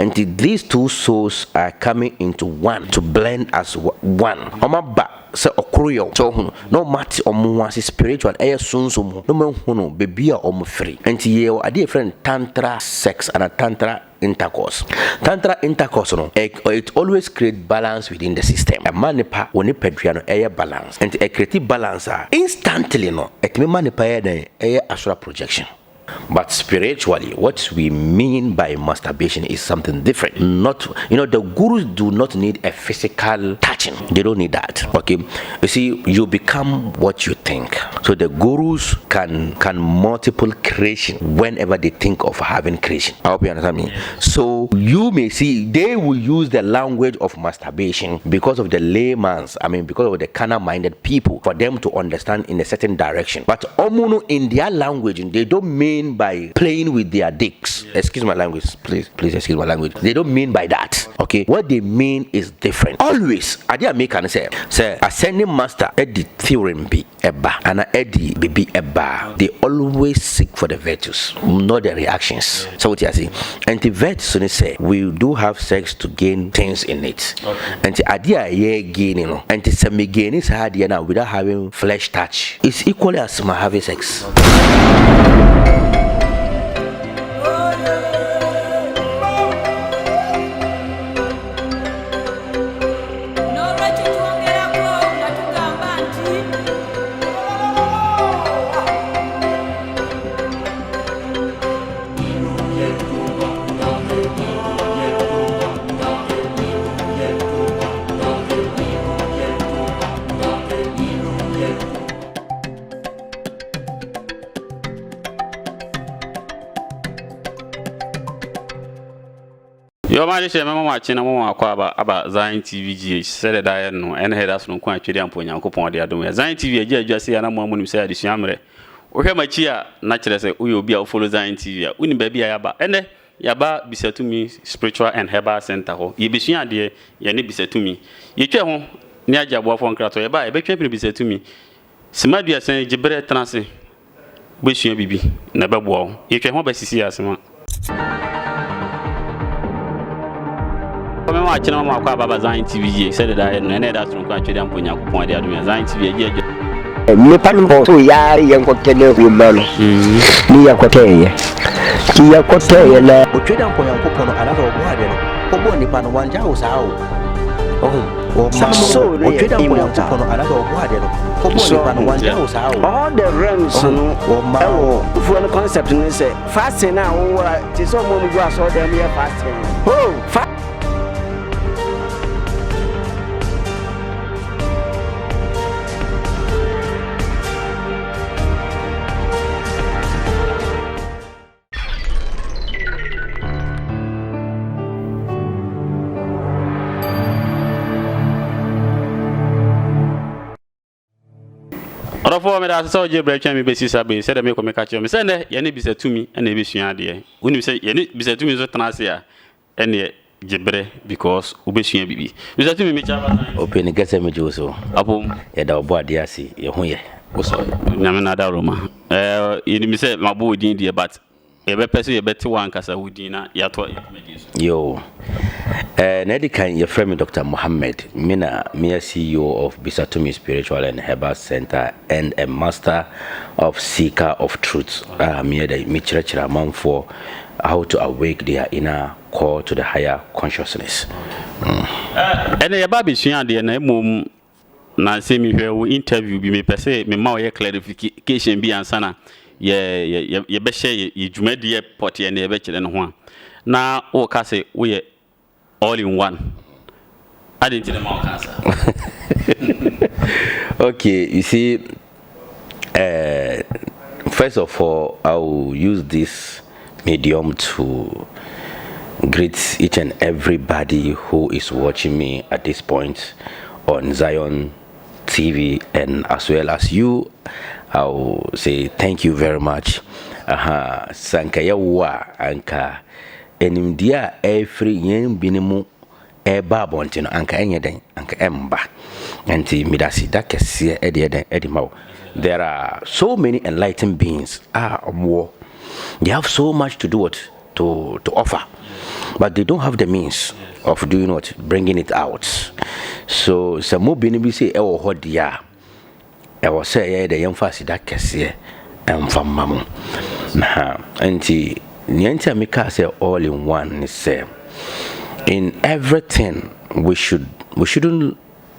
And these two souls are coming into one to blend as one. So okroyo so no matter omuwase spiritual sunsumu no menhuno bebia free. And ye ade friend tantra sex and a tantra intercourse. Tantra intercourse no it always create balance within the system. A manipa woni pedriano balance. And a creative balance instantly no it me manipa astral projection. But spiritually, what we mean by masturbation is something different. Not, the gurus do not need a physical touching. They don't need that. Okay, you see, you become what you think. So the gurus can multiple creation whenever they think of having creation. I hope you understand me. So you may see they will use the language of masturbation because of the layman's. Because of the carnal-minded people for them to understand in a certain direction. But omuno in their language, they don't mean by playing with their dicks. Excuse my language, please excuse my language. They don't mean by that. Okay, what they mean is different. Always idea make an say ascending master Eddie theorem be eba and Eddie be eba. They always seek for the virtues, not the reactions. So what you see, and the virtues say we do have sex to gain things in it. And the idea gaining, and the semi gain is hard now without having flesh touch. It's equally as having sex. Your manager, Mamma watching a moment about Ziontv Gh said that I know and had us no quantity and point out upon the other. Ziontv Gh just say, and I'm one who said this yammer. We have my cheer, naturally say, we will be a follow Ziontv. Winning baby Yaba, and Yaba be said to me, spiritual and herbal center. You be seen, dear, you need be said to me. You care home near Jabwa from Crato, Yaba, a big be said to me. Simadia saying, Jibre Transi, wish you be never wall. You can home by CC as one. I'm watching on my car about Ziontv Gh said that I had that's no country and put your point there. Ziontv Gh. Me pan so yari yan ko tele ko malo. Ni ya ko teye. Ki ya ko teye na. O tweda mpo yanko pono alaga obo ade no. Obo ni pan wanja o saa o. O so o tweda mpo yanko pono alaga obo ade no. Obo ni pan wanja o saa o. All the realms no. O for the concept ni say fasting na o ti so mo mu go aso dem ya fasting. Oh, for me that so GhPage me be sisabe said me ko me catch me say na ye ne be say to me and e be sua de woni say ye ne be say to me so transe a ene GhPage because u be sua bibi be say to me chaba open gese me joso apom ye da obo ade ase ye ho ye so nyame na da roma ye ni me say mabo odin de but ye be pese ye beti wan kasa wodin na ya to yo Nedikan your friend Dr. Mohammed, me CEO of Bisatumi Spiritual and Herbal Center and a master of seeker of truth. Me church among for how to awake their inner call to the higher consciousness. And a baby shan de na mum na say me interview be me pese me ma ye clarification bi ansana ye be share ye dwumadi port ye na ye be kire no ho na o ka say we all in one. I didn't tell them all cancer. Okay, you see, first of all, I will use this medium to greet each and everybody who is watching me at this point on Zion TV, and as well as you. I will say thank you very much. Sankaya wa anka. Enimdia every yen binimu eba bontino anka enyeden anka emba enti midasi dakese edimao. There are so many enlightened beings. They have so much to do with to offer, but they don't have the means of doing what, bringing it out. So some more be say ewo ho dia e was say the emphasis that kese from mamu na anti niente amika say all in one is say in everything we shouldn't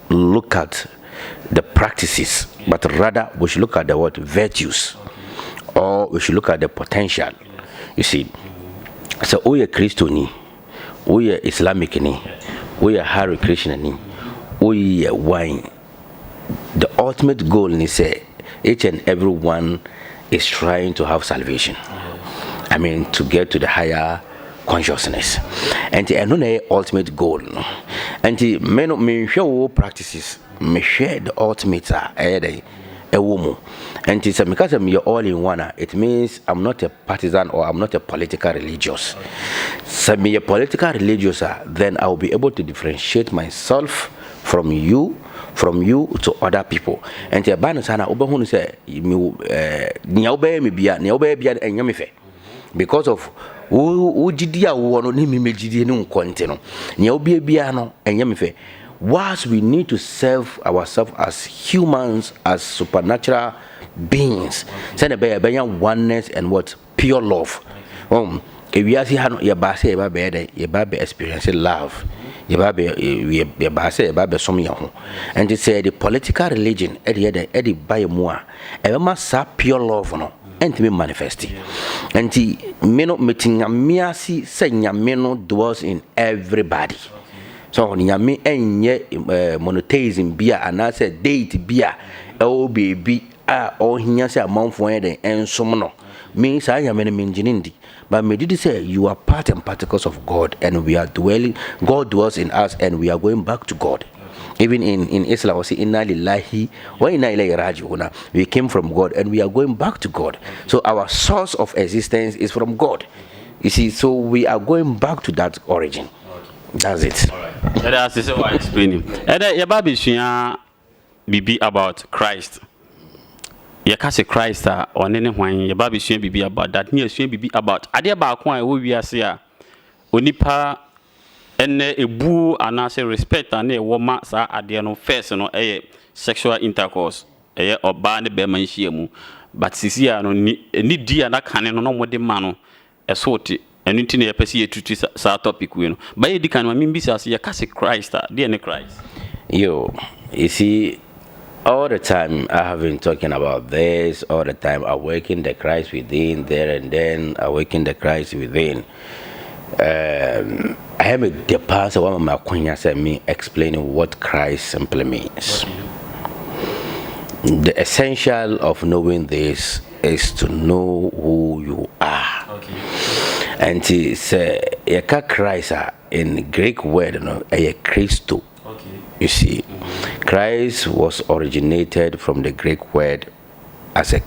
look at the practices, but rather we should look at the word virtues, or we should look at the potential. You see, so we are Christian, we are Islamic, we are Hare Krishna, we are wine. The ultimate goal is each and every one is trying to have salvation. I mean, to get to the higher consciousness, and the ultimate goal. And the men show practices, me share the ultimate a woman. And it's because I'm all in one. It means I'm not a partisan or I'm not a political religious. So me a political religious, then I'll be able to differentiate myself from you to other people. And the banner sana obahunu say me bia and because of who jidia wo ni me jidie no nkonte no nya obi bia no enyemefe. Whilst we need to serve ourselves as humans, as supernatural beings, send a oneness and what pure love. If we are see how your base your baby experiencing love, your baby some young, and they say the political religion Eddie by more, ever must pure love no. And to be manifested, and the meno meeting a miasi saying a meno dwells in everybody. So nyame enye monotheism bia and I said deity bia baby or hinya say amount for den ensom no means I am menjinindi, but me did say you are part and particles of God, and we are dwelling, God dwells in us, and we are going back to God. Even in Islam, we say inna lillahi wa inna ilayhi raji'un. We came from God and we are going back to God. So our source of existence is from God. You see, so we are going back to that origin. That's it. All right. That's the way I explain it. And your baby be about Christ. You can say Christ on any when your baby be about that. Near be about. I did about one we are say onipa. And a boo and I say respect and a woman at the no first no a sexual intercourse or band beman shiemu. But Sisia no need dear that can no more the man a sort and into a perceive to sa topic win. By the kind of mean business ya cast Christ, dear Christ. You see, all the time I have been talking about this, all the time awaken the Christ within, there and then awaken the Christ within. I have the past one of my acquaintances and me explaining what Christ simply means. The essential of knowing this is to know who you are. Okay. And to say, Christ in Greek word, a Christo. Okay. You see, Christ was originated from the Greek word as a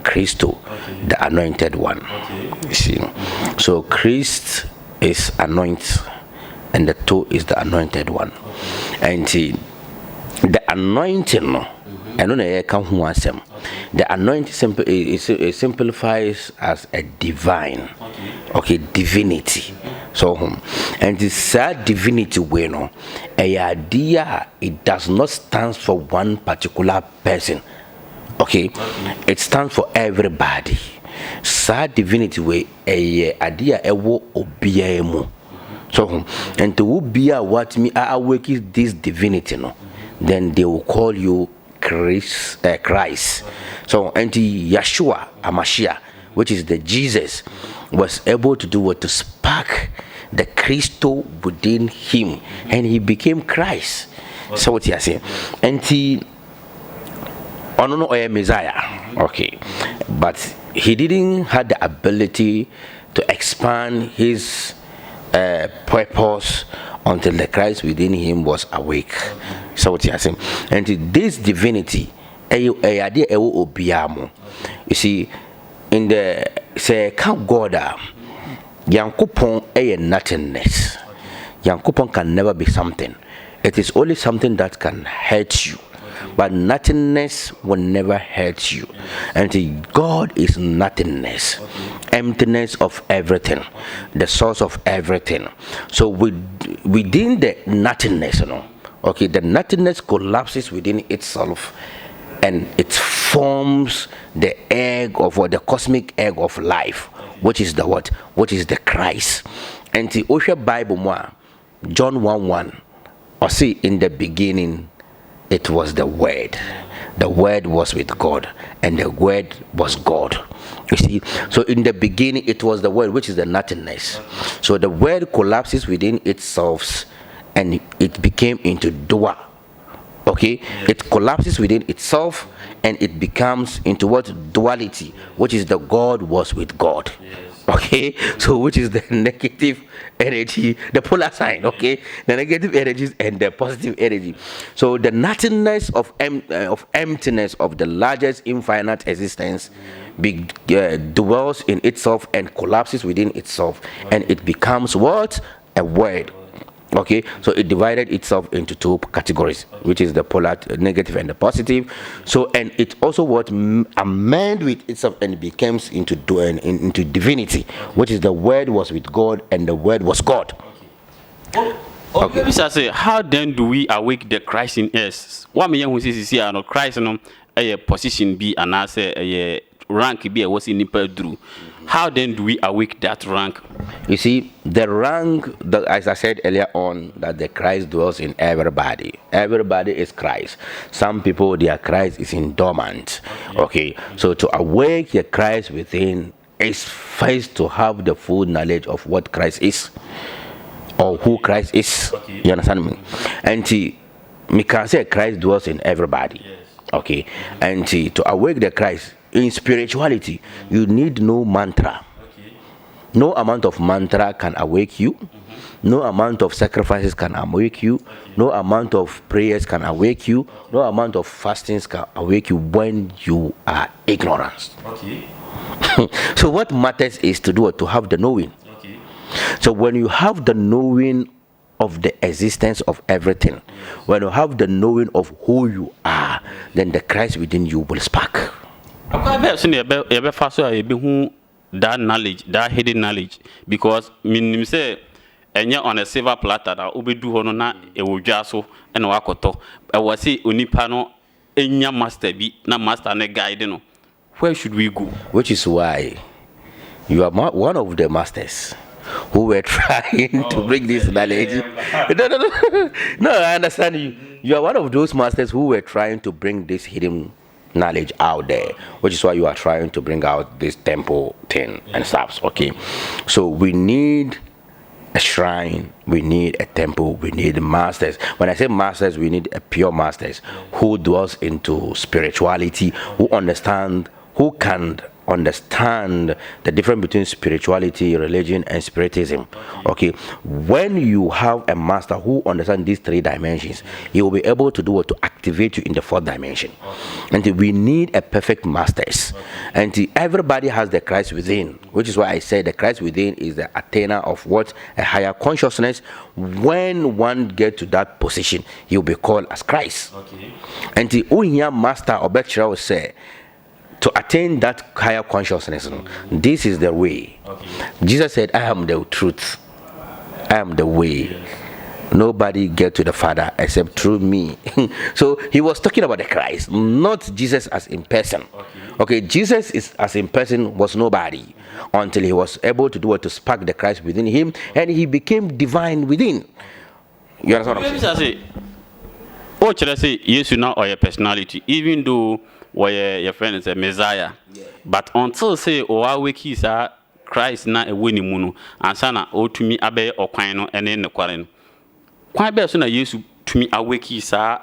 Christo, okay. The anointed one. Okay. You see, so Christ is anointed, and the two is the anointed one. Okay. And the anointing, and the anointing it simplifies as a divine, okay, divinity. So, and this sad divinity, a idea, it does not stand for one particular person. Okay, it stands for everybody. Sad divinity way a idea ewo obiemu. So and to be what me awake this divinity no, then they will call you Christ. So and the Yeshua Amashia, which is the Jesus, was able to do what, to spark the Christo within him, and he became Christ. So what you saying, and he no Messiah, okay, but he didn't have the ability to expand his purpose until the Christ within him was awake. So what you saying, and this divinity, you see, in the say count God, Yankupon a nothingness. Yankupon can never be something. It is only something that can hurt you. but nothingness will never hurt you. And God is nothingness, emptiness of everything, the source of everything. So within the nothingness, okay, the nothingness collapses within itself, and it forms the egg of, or the cosmic egg of life, which is the what? Which is the Christ. And the Osha Bible moi, John 1:1, or see, in the beginning it was the Word. The Word was with God, and the Word was God. You see, so in the beginning it was the Word, which is the nothingness. So the Word collapses within itself, and it became into Dua. Okay, it collapses within itself, and it becomes into what? Duality, which is the God was with God. Okay, so which is the negative energy, the polar sign. Okay, the negative energies and the positive energy. So the nothingness of emptiness of the largest infinite existence dwells in itself and collapses within itself, and it becomes what? A word. Okay, so it divided itself into two categories, which is the polar, negative and the positive. So, and it also what amend with itself and becomes into divinity, which is the Word was with God and the Word was God. Okay. Say, how then do we awake the Christ in us? What me who says here no Christ no a position be and I say a rank be a was in drew. How then do we awake that rank? You see, the rank, as I said earlier on, that the Christ dwells in everybody. Everybody is Christ. Some people, their Christ is in dormant. Okay, so to awake the Christ within is first to have the full knowledge of what Christ is, or who Christ is. You understand me? And me can say Christ dwells in everybody. Okay, and to awake the Christ in spirituality, you need no mantra. No amount of mantra can awake you. No amount of sacrifices can awake you. No amount of prayers can awake you. No amount of fastings can awake you when you are ignorant. So what matters is to have the knowing. So when you have the knowing of the existence of everything, when you have the knowing of who you are, then the Christ within you will spark. That knowledge, that hidden knowledge, because me say enya on a silver platter that obedu hono na ewo dwaso e na wakoto e wase onipa no enya master bi na master ne guide no. Where should we go? Which is why you are one of the masters who were trying to bring this knowledge. No, I understand you. You are one of those masters who were trying to bring this hidden knowledge out there, which is why you are trying to bring out this temple thing and stuff. Okay, so we need a shrine, we need a temple, we need masters. When I say masters, we need a pure masters who dwells into spirituality, who can understand the difference between spirituality, religion, and spiritism. Okay, when you have a master who understands these three dimensions, he will be able to do what? To activate you in the fourth dimension. And we need a perfect masters. And everybody has the Christ within, which is why I say the Christ within is the attainer of what? A higher consciousness. When one gets to that position, he will be called as Christ. And the Unya master or Bechdel will say, to attain that higher consciousness, this is the way. Jesus said, I am the truth, I am the way. Nobody get to the Father except through me. So he was talking about the Christ, not Jesus as in person. Okay, Jesus is as in person was nobody until he was able to do what? To spark the Christ within him, and he became divine within. You understand what I'm saying? What should I say? Yes, you know, or your personality, even though where your friend is a Messiah, but until say or awake is a Christ na a winning munu and sana o to me abe or quino and in the quarren. Quite best na yes to me awake is a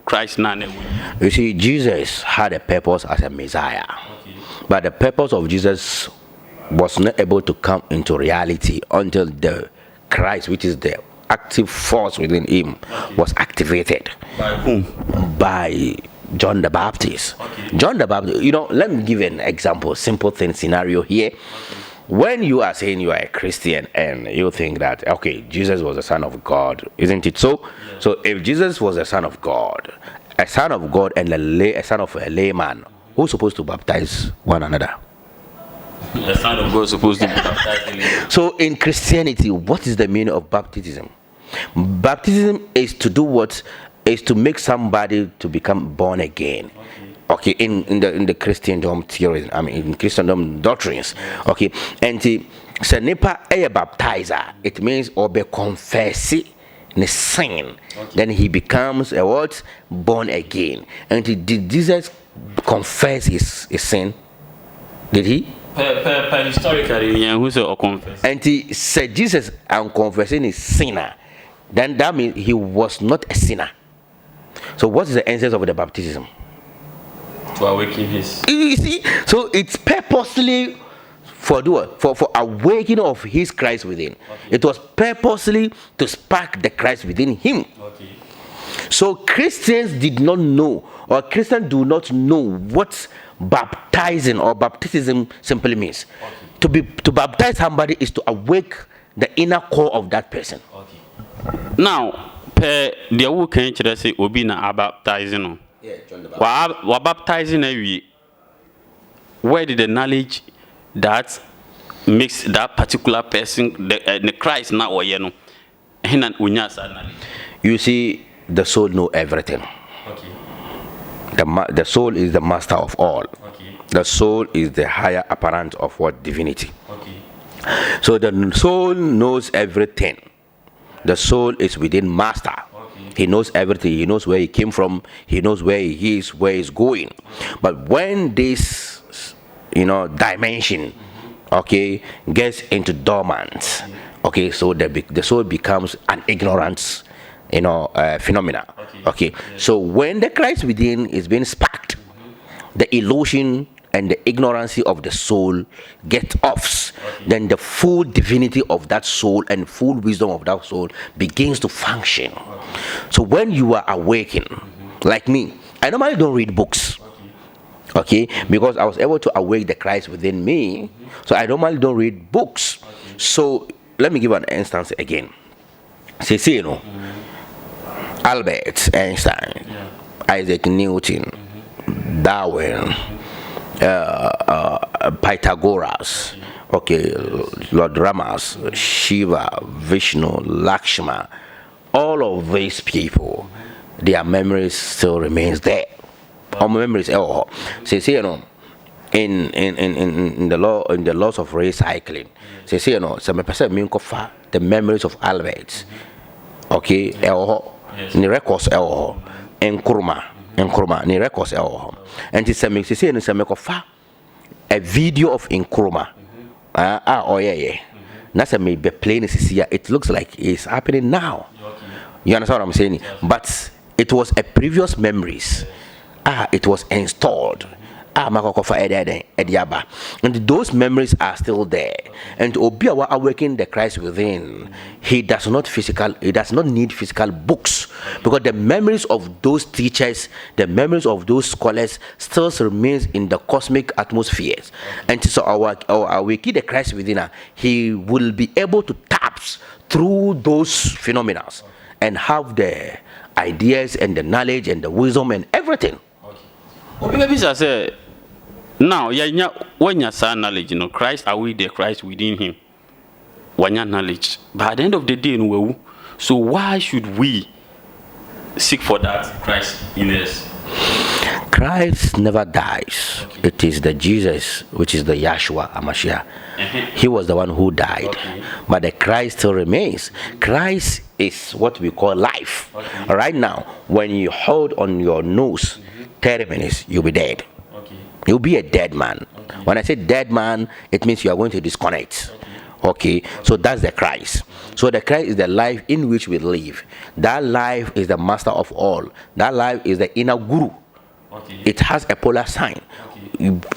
Christ na. You see, Jesus had a purpose as a Messiah, but the purpose of Jesus was not able to come into reality until the Christ, which is the active force within him, was activated. By whom? By John the Baptist. John the Baptist, let me give an example, simple thing scenario here. When you are saying you are a Christian and you think that, okay, Jesus was the Son of God, isn't it so? So if Jesus was the Son of God, a son of God and a son of a layman, who's supposed to baptize one another? The son of God is supposed to be baptized. So in Christianity, what is the meaning of baptism? Baptism is to do what? Is to make somebody to become born again. Okay, in the Christendom theories, I mean in Christendom doctrines. Okay, and se nipa a baptizer, it means or be confess the sin. Then he becomes a what? Born again. And did Jesus confess his sin? Did he? Historically, who said confess? And he said Jesus and confessing his sinner. Then that means he was not a sinner. So what is the essence of the baptism? To awaken his. You see, so it's purposely for awakening of his Christ within. It was purposely to spark the Christ within him. So Christians did not know, or Christians do not know what baptizing or baptism simply means. To baptize somebody is to awake the inner core of that person. Now, per the who can say obi na baptizing. Wa baptizing where did the knowledge that makes that particular person the Christ now or you know? You see, the soul know everything. The soul is the master of all. The soul is the higher apparent of what? Divinity. So the soul knows everything. The soul is within master. He knows everything. He knows where he came from. He knows where he is, where he's going. But when this, dimension, okay, gets into dormant, okay, so the soul becomes an ignorance, phenomena. Okay. So when the Christ within is being sparked, the illusion and the ignorance of the soul get off, then the full divinity of that soul and full wisdom of that soul begins to function. So when you are awakened, like me, I normally don't read books, okay, because I was able to awake the Christ within me. So I normally don't read books. So let me give an instance again. Say, Albert Einstein, Isaac Newton, Darwin, Pythagoras, okay, Lord Ramas, Shiva, Vishnu, Lakshma, all of these people, their memories still remains there. Our memories, in the laws of recycling, some person mean the memories of Albert, okay, the records, Nkrumah ni records and it's a video of Nkrumah that's a maybe plain it looks like it's happening now. You understand what I'm saying? But it was a previous memories. It was installed. And those memories are still there. And to be awakening the Christ within, he does not need physical books, because the memories of those teachers, the memories of those scholars still remains in the cosmic atmospheres. And so our awakening the Christ within, he will be able to tap through those phenomena and have the ideas and the knowledge and the wisdom and everything. Now, when you say knowledge, Christ, are we the Christ within him? When you knowledge, but at the end of the day, so why should we seek for that Christ in us? Christ never dies. It is the Jesus, which is the Yahshua Hamashiach. He was the one who died, but the Christ still remains. Christ is what we call life. Right now, when you hold on your nose 30 minutes, you'll be dead. You'll be a dead man. When I say dead man, it means you are going to disconnect. Okay, so that's the Christ. So the Christ is the life in which we live. That life is the master of all. That life is the inner guru. It has a polar sign.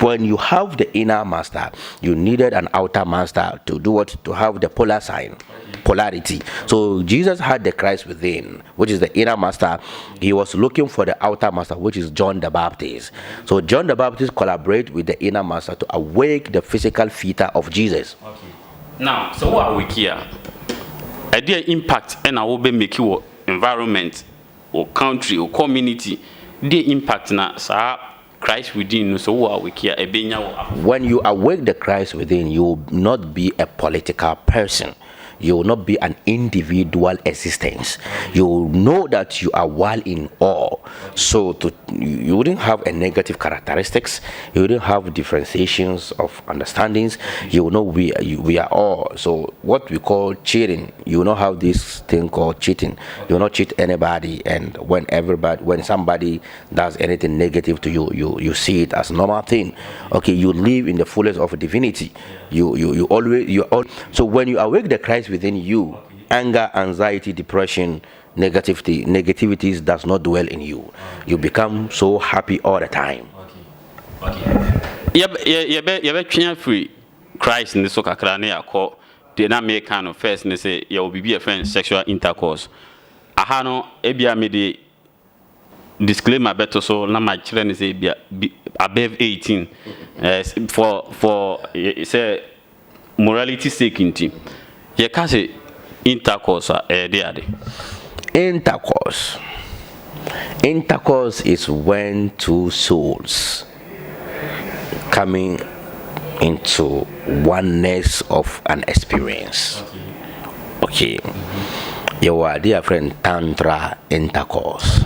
When you have the inner master, you needed an outer master to do what? To have the polar sign. Polarity. So Jesus had the Christ within, which is the inner master. He was looking for the outer master, which is John the Baptist. So John the Baptist collaborated with the inner master to awake the physical fetus of Jesus. Now, so what are we here? Idea impact and I will be make your environment or country or community the impact na sa Christ within, so we care a benya. When you awake the Christ within, you will not be a political person. You will not be an individual existence. You will know that you are one in all. So you wouldn't have a negative characteristics. You wouldn't have differentiations of understandings. You will know we are all. So what we call cheating, you will not have this thing called cheating. You will not cheat anybody. And when somebody does anything negative to you, you see it as normal thing. Okay, you live in the fullness of divinity. So when you awake the Christ within you, anger, anxiety, depression, negativities does not dwell in you. You become so happy all the time. You free Christ in the Chakra ne call the na make kind of first and say you will be a friend sexual intercourse. Aha no ebia me de disclaimer better so na my children say above 18 for say morality sake inti ye ka say intercourse intercourse is when two souls coming into oneness of an experience. Okay. Your dear friend, Tantra intercourse.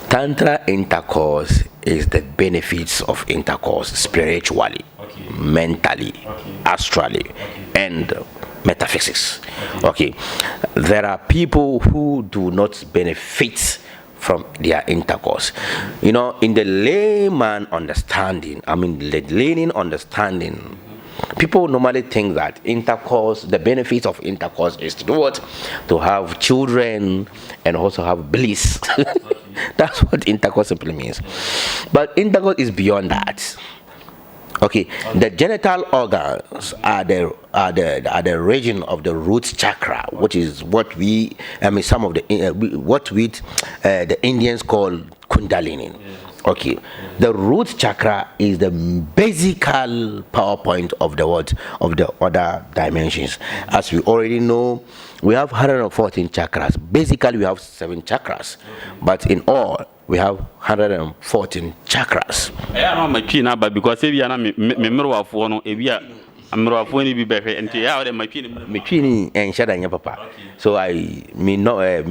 Tantra intercourse is the benefits of intercourse spiritually, mentally, astrally, and metaphysics. Okay, there are people who do not benefit from their intercourse. You know, in the layman understanding, people normally think that intercourse, the benefits of intercourse is to do what? To have children and also have bliss. That's what intercourse simply means. But intercourse is beyond that. Okay, the genital organs are the region of the root chakra, which is what the Indians call Kundalini. Okay, the root chakra is the basical PowerPoint of the other dimensions. As we already know, we have 114 chakras. Basically, we have 7 chakras, but in all, we have 114 chakras. I know my china, but because if you are member of one, if you are a member of one, be better, and you are my chini and Shadanya Papa. So I me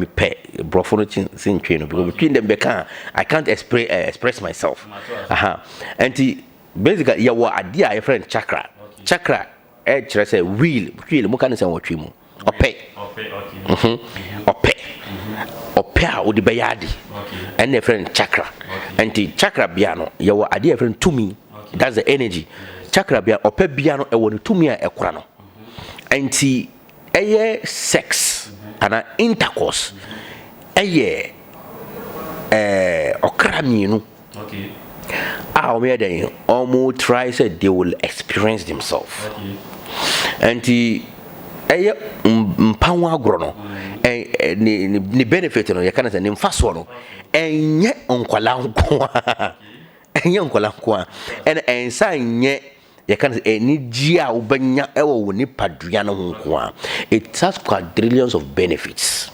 pay brophonity sin train because between them I can't express myself. And basically, you are a dear friend chakra. Chakra, say wheel, Mukanis and Wachimu. Ope odi bayadi and a friend chakra and the chakra biano your idea friend to me, that's the energy chakra biano ope biano e woni to me e krano and the sex and intercourse okrami no okay almost try said they will experience themselves and the mpawa grono ni benefit no yakana se ni mfaso no enye onkwala nko ensa nye yakana se ni gia ubanya ewo woni padua no nko it has quadrillions of benefits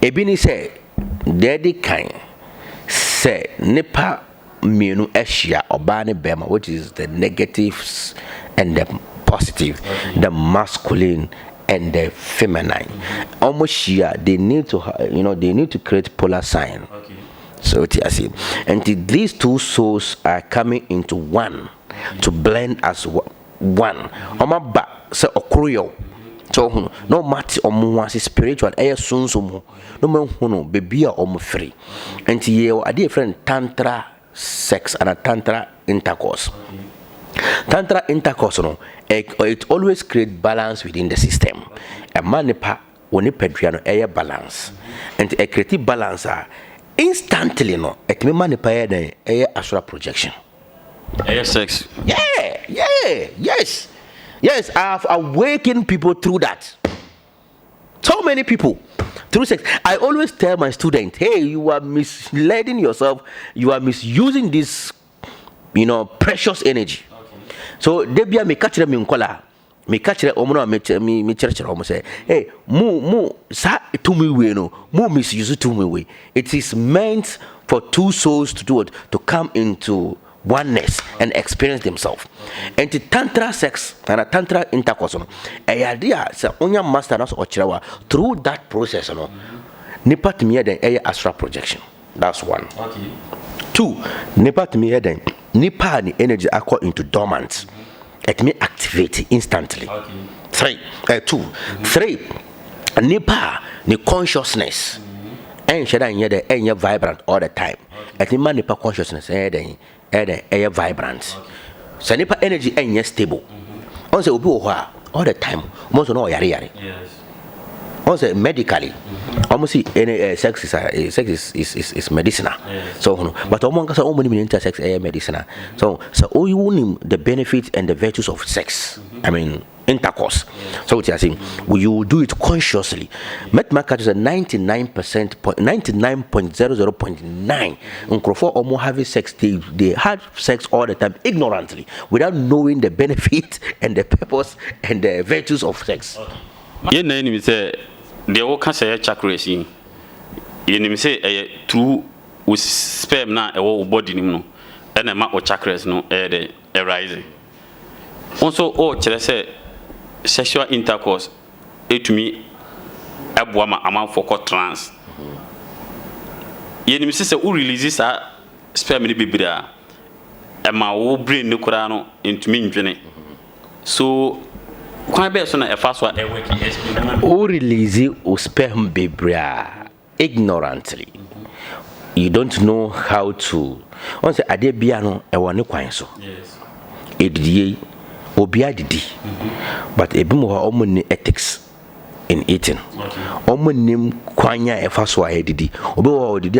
ebini say dedi kan say nipa mienu ehia oba ne bema, which is the negatives and the positive, the masculine and the feminine. Almost here they need to create polar sign. So I see, and these two souls are coming into one to blend as one. Omaba se okruyo. So no matter omuwasi spiritual air sunsumu no menhuno bebia free. And here a different tantra sex and a tantra intercourse. Tantra intercourse no it always create balance within the system. A manipa woni pedriano air balance and a creative balance instantly no it me manipa air astral projection. Air sex. Yes, I have awakened people through that. So many people through sex. I always tell my students, hey, you are misleading yourself, you are misusing this precious energy. So debia me catch them in color. me catch it me church almost say hey mu sa to me we no mu misuse to me we. It is meant for two souls to do it, to come into oneness and experience themselves. And the tantra sex and a tantra intercourse no a idea say onya master nas ochirawa through that process no nipa to me then a astral projection. That's one. Okay. Two, nipa to me then nipa ni energy accord into dormant. It may activate instantly. Okay. Three, nipa ni consciousness and shada in the and vibrant all the time. It may nipa consciousness and vibrant. So nipa energy and stable. On say obi all the time. Most no yari. Yes. On say medically. Almost see any sex is medicinal. Yes. So but almost say only intersex medicinal. So you know the benefits and the virtues of sex. I mean intercourse. Yes. So what you saying? You will do it consciously. Mathematics is a 99.00.9. Uncrofor almost having sex. They had sex all the time ignorantly without knowing the benefit and the purpose and the virtues of sex. Okay. You say the whole cancer chakra is in. You say through with sperm na a whole body no, and a map of chakras no rising. Also, say sexual intercourse to me abwama amount for trans. You say who releases a sperm in the baby there, and my whole brain no kurano into me. So quite best on a fast one. Who release sperm baby ignorantly? You don't know how to. Once a day biano, a one so. Yes. It obia didi. But a bimo omni ethics in eating. Omnim kwanya e fast one didi. Obo didi.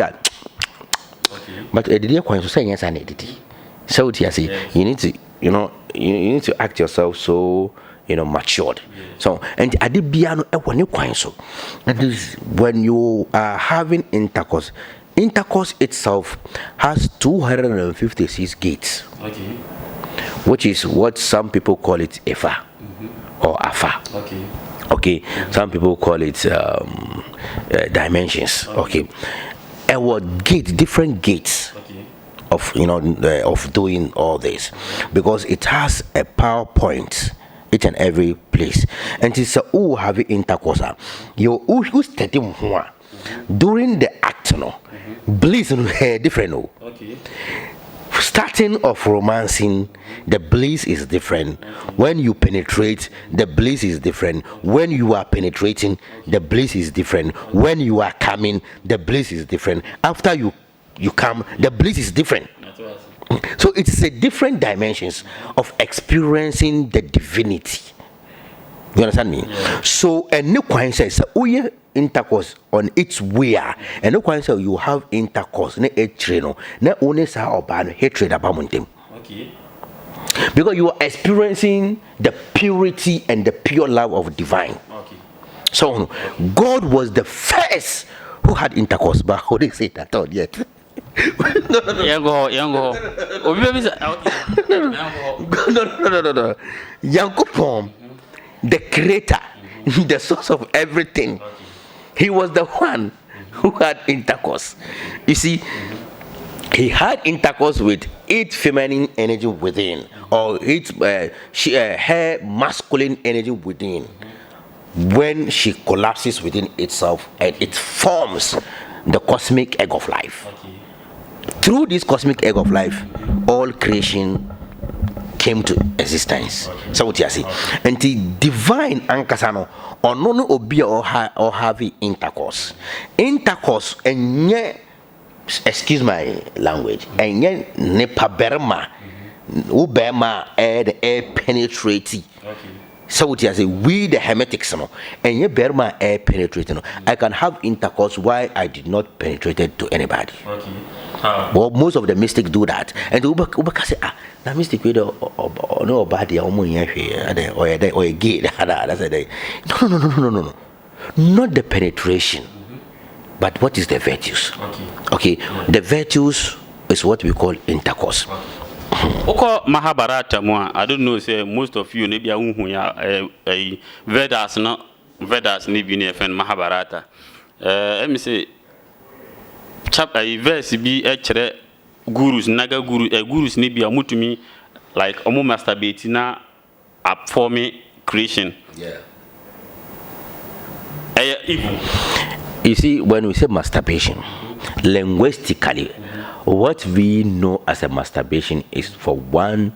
But a didi kwanso say yes and didi. So what you say? You need to, you need to act yourself so. Matured. Yes. So, and I did piano when you coin so. That is when you are having intercourse. Intercourse itself has 256 gates. Okay. Which is what some people call it Efa or Afa. Okay. Okay. Some people call it dimensions. Okay. Our gate, different gates. Okay. Of of doing all this, because it has a PowerPoint. Each and every place, and it's who have intercourse. You who study during the act, bliss different. Okay. Starting of romancing, the bliss is different. When you penetrate, the bliss is different. When you are penetrating, the bliss is different. When you are coming, the bliss is different. After you come, the bliss is different. So it's a different dimensions of experiencing the divinity. You understand me? Yeah. So a new coin says, intercourse on its way, and no coin says you have intercourse, ne etreno, ne only sa oban hatred about them. Okay. Because you are experiencing the purity and the pure love of divine. Okay. So God was the first who had intercourse, but how they say that all yet? No. Yankopon, the creator, the source of everything. He was the one who had intercourse. You see, he had intercourse with its feminine energy within, or its her masculine energy within. When she collapses within itself and it forms the cosmic egg of life. Okay. Through this cosmic egg of life, all creation came to existence. Okay. So what you see, and the divine ankasano or no obia or having intercourse, and excuse my language, and yet nepa berma, ubema air penetrating. Okay. So what you say, we the hermetics, and ye berma air penetrating. I can have intercourse while I did not penetrate to anybody. Okay. Well, most of the mystics do that, and Ubaka say, na mystic we do or no body or money here or a gate. No. Not the penetration, but what is the virtues? Okay. The virtues is what we call intercourse. Oko Mahabharata mo, I don't know say most of you maybe unhu ya Vedas ni bi ne fen Mahabharata. Let me say chapter verse bi e kire gurus naga gurus ni bi amutumi like omo masturbate na up forming creation. Yeah. Evil. You see, when we say masturbation, linguistically, what we know as a masturbation is for one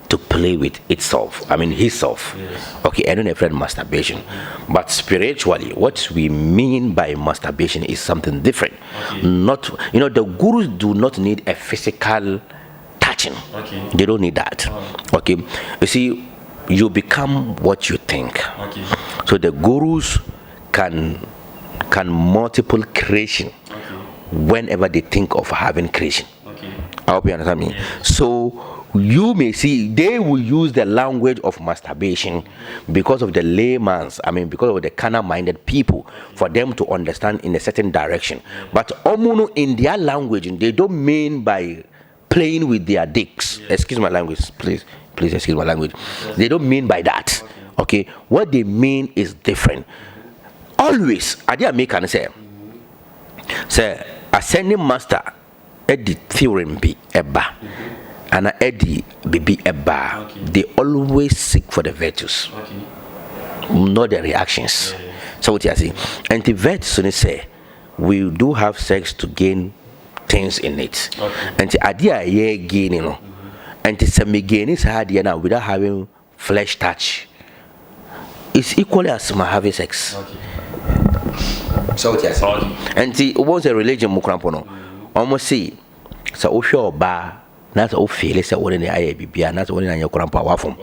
to play with itself. I mean, himself. Yes. Okay, I don't have friend masturbation. But spiritually, what we mean by masturbation is something different. Okay. Not, you know, the gurus do not need a physical touching. Okay. They don't need that. Okay. You see, you become what you think. Okay. So the gurus can multiple creation whenever they think of having creation. Okay. I hope you understand me. So you may see they will use the language of masturbation because of the layman's, I mean because of the carnal-minded people, for them to understand in a certain direction. But omuno in their language, they don't mean by playing with their dicks. Excuse my language, please excuse my language. They don't mean by that. Okay, what they mean is different. Always, I did make an say ascending master Eddie theorem be eba and Eddie baby eba. They always seek for the virtues, not the reactions. So what you see, and the virtues say we do have sex to gain things in it, and the idea ye gain, you know, and the semi gain is hard now without having flesh touch. It's equally as having sex. So what you say, and the was a religion mukrampono almost see so osho ba not o feel say one in the bibia not one in your crampa wafum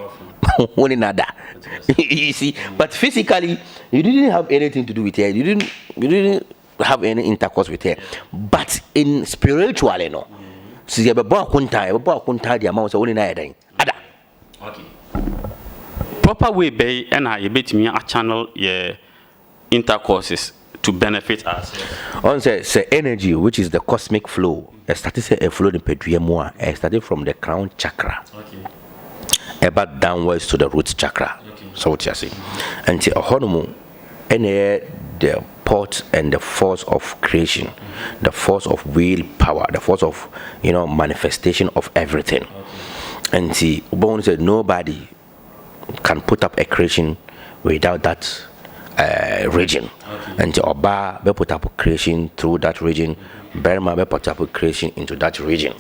one in nada. You see, but physically you didn't have anything to do with her, you didn't have any intercourse with her, but in spiritually no so you be kunta the amount so one in ada. Okay, proper way be and I bet me a channel intercourses to benefit us. On say energy, which is the cosmic flow, started a flow in Pedriamoa, started from the crown chakra, about downwards to the root chakra. So what you see, and the hormone, and the pot and the force of creation, the force of willpower, the force of manifestation of everything. And see, Bone said nobody can put up a creation without that region. And the Oba be put up creation through that region. Burma be put up creation into that region.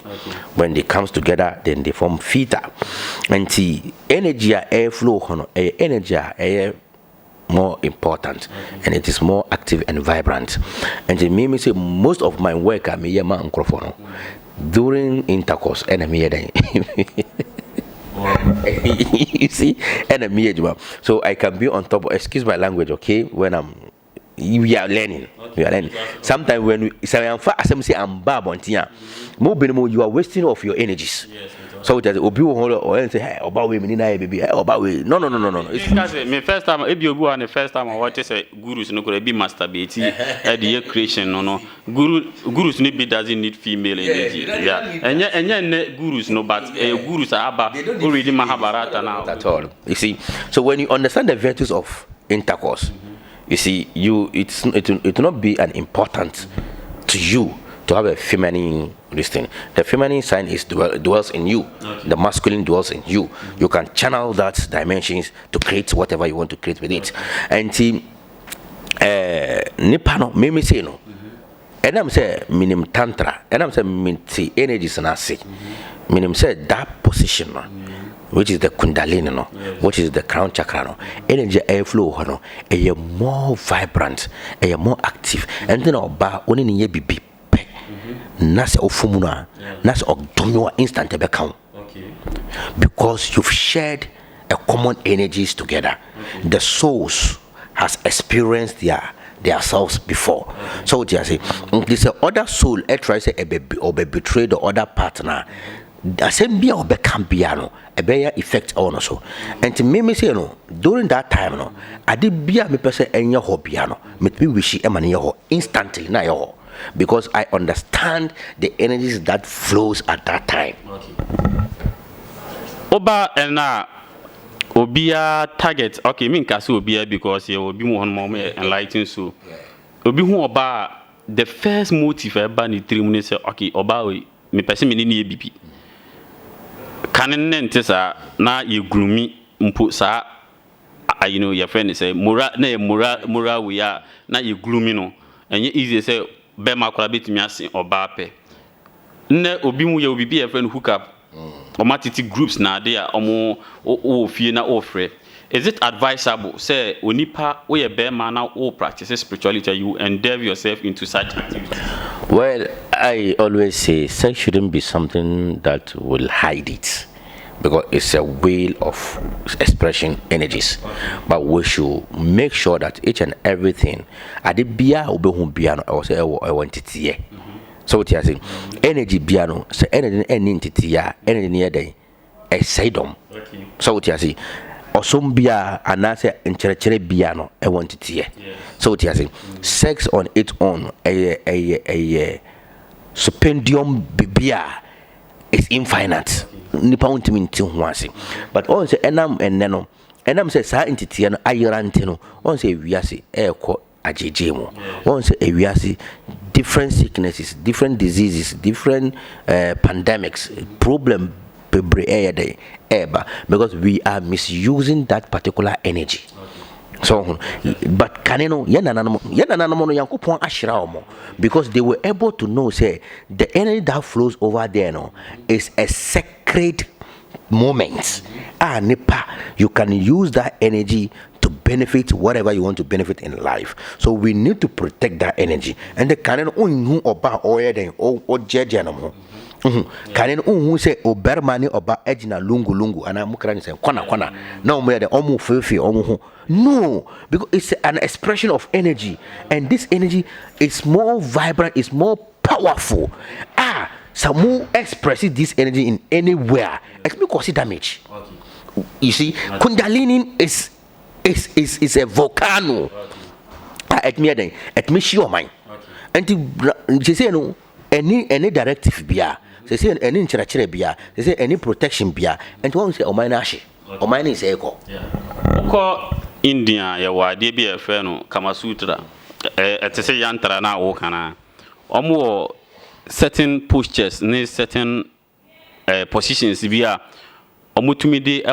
When they comes together, then they form theta. And the energy air flow, energy air more important, and it is more active and vibrant. And it made me say most of my work I me man during intercourse and you see, and so I can be on top of, excuse my language, okay, when we are learning. Sometimes when we say I'm bad, you are wasting of your energies. So that obi or say hey about we baby about we no me first time the first time I watch say gurus no could be masturbate at the creation no gurus no be doesn't need female energy and gurus no but gurus are about already Mahabharata now at all. You see, so when you understand the virtues of intercourse, you see it will not be an important to you to have a feminine this thing. The feminine sign is dwells in you. The masculine dwells in you. You can channel that dimensions to create whatever you want to create with it. And nipano me say no. And I'm say minim tantra. And I'm say minti energies na say. Minim say that position no, which is the kundalini no, which is the crown chakra no. Energy airflow no, a more vibrant, a more active. And then oba oni niye bibi. Nasa ofumuna, nasa ogdomwa instant account. Because you've shared a common energies together. The souls has experienced their selves before. So what you say, this other soul tries to betray the other partner. The same be or become piano, a better effect on also. And to me say no, during that time no, I did be a me person and your piano, me wish emanio instantly na yo. Because I understand the energies that flows at that time. Oba and Obia target, okay, mean Casu Obia because you will be more enlightened so. Obi who oba the first motive ever ni 3 minutes okay oba me person me ni BP. Kanen nente sa na ye gloomy mpo sa you know your friend say mura we are na ye gloomy no enye easy say be makora betimi ase oba pe. Ne obi mu ye obi be your friend hook up. Omatiti groups na they are omo fie na ofre. Is it advisable say onipa we a bear man now all practice spirituality you endeavor yourself into such activity? Well, I always say sex shouldn't be something that will hide it, because it's a way of expression energies. But we should make sure that each and everything at the bia obe bia no say I want it here. So what you say energy bia no say energy any entity ya energy near day a sidom. So what you say Osombia anase encherechere bia no I want it here. So what you say sex on its own a stupendium bibia is infinite. Nipa untimi nti ho ase. But on say enam enneno enam say sa entity no ayirante no on say wiase ekọ ajeje mu. On say wiase different sicknesses, different diseases, different pandemics, problem because we are misusing that particular energy. So, but kaneno yankopon ashira omo, because they were able to know say the energy that flows over there no is a sacred moment. Nipa, you can use that energy to benefit whatever you want to benefit in life. So we need to protect that energy. And the kaneno unhu oba oye den o jeje no. Kanen unhu say obermani oba ejina lungu ana mukrani say kona na omo de omo fefe omo no, because it's an expression of energy, and this energy is more vibrant, is more powerful. Some express this energy in anywhere expect cause damage. You see, kundalini is a volcano. At me sure mine. And she say no any directive bia. They say any interactive bia. They say any protection bia. And one say o mine ashi. O mine is echo. Ko India ya wa de bia fe no Kamasutra. Te say yantra na wo kana. Omo certain postures, ne certain positions bia omutumi de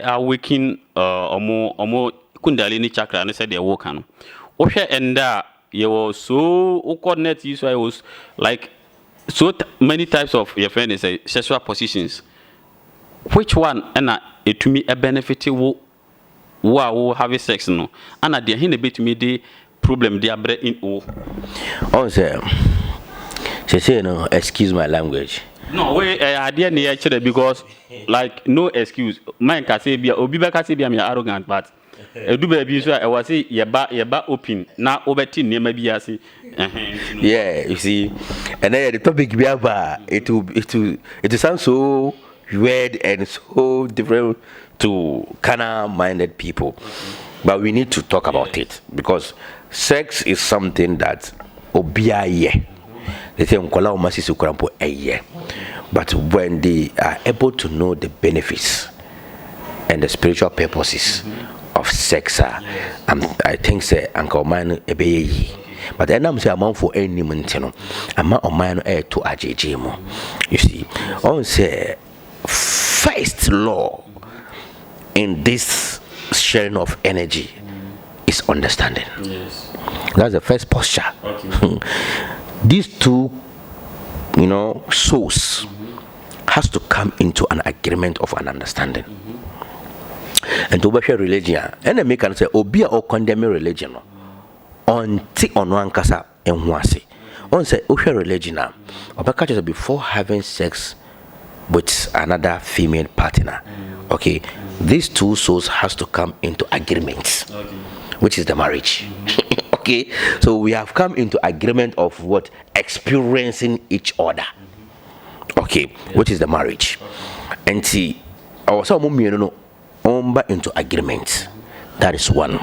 awaken omo kundalini chakra ne say de wo kana. Ohwe enda you were so coordinate you so I was like so many types of your friend is sexual positions. Which one and it to me a benefit wo have sex no and at the end a bit to me the problem they are in oh say she say no excuse my language. No way I didn't hear because like no excuse mine can say be obi be can say be me arrogant but edu baby so I was say yeba open na obeti nema bi ase yeah you see and then the topic be about it sounds so weird and so different to carnal minded people, but we need to talk about it because sex is something that obia ye they say nkola o masisi kurampo eye, but when they are able to know the benefits and the spiritual purposes of sex, I think say Uncle Man ebeye. But then I'm say amount for any mentino. Amount of mine to ajejemo. You see, on say first law in this sharing of energy is understanding. Yes. That's the first posture. Okay. These two, souls has to come into an agreement of an understanding. And to be religion, and they make and say, "Obia or condemn religion." On one kasa and huasi. On say, "Osha religion." Obaka before having sex with another female partner. Okay, these two souls has to come into agreement, which is the marriage. Okay, so we have come into agreement of what experiencing each other. Okay, which is the marriage, and see, also into agreement. That is one.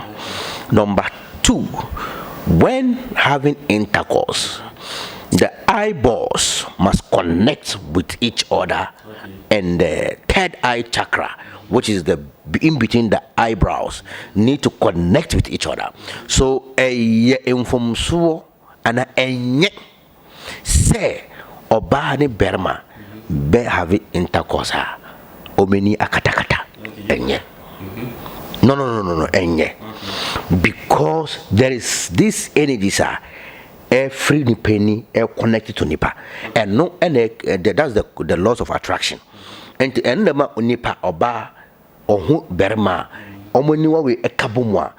Number two, when having intercourse, the eyeballs must connect with each other, and the third eye chakra, which is the in between the eyebrows, need to connect with each other. So a infomso and a say oba ne berma be have intercourse omeni akatakata enye. No enye. Because there is this energy, sir. Every penny connected to nipa, and no, and that's the laws of attraction. And the ma nipa oba ohu berma omoniwa we ekabumwa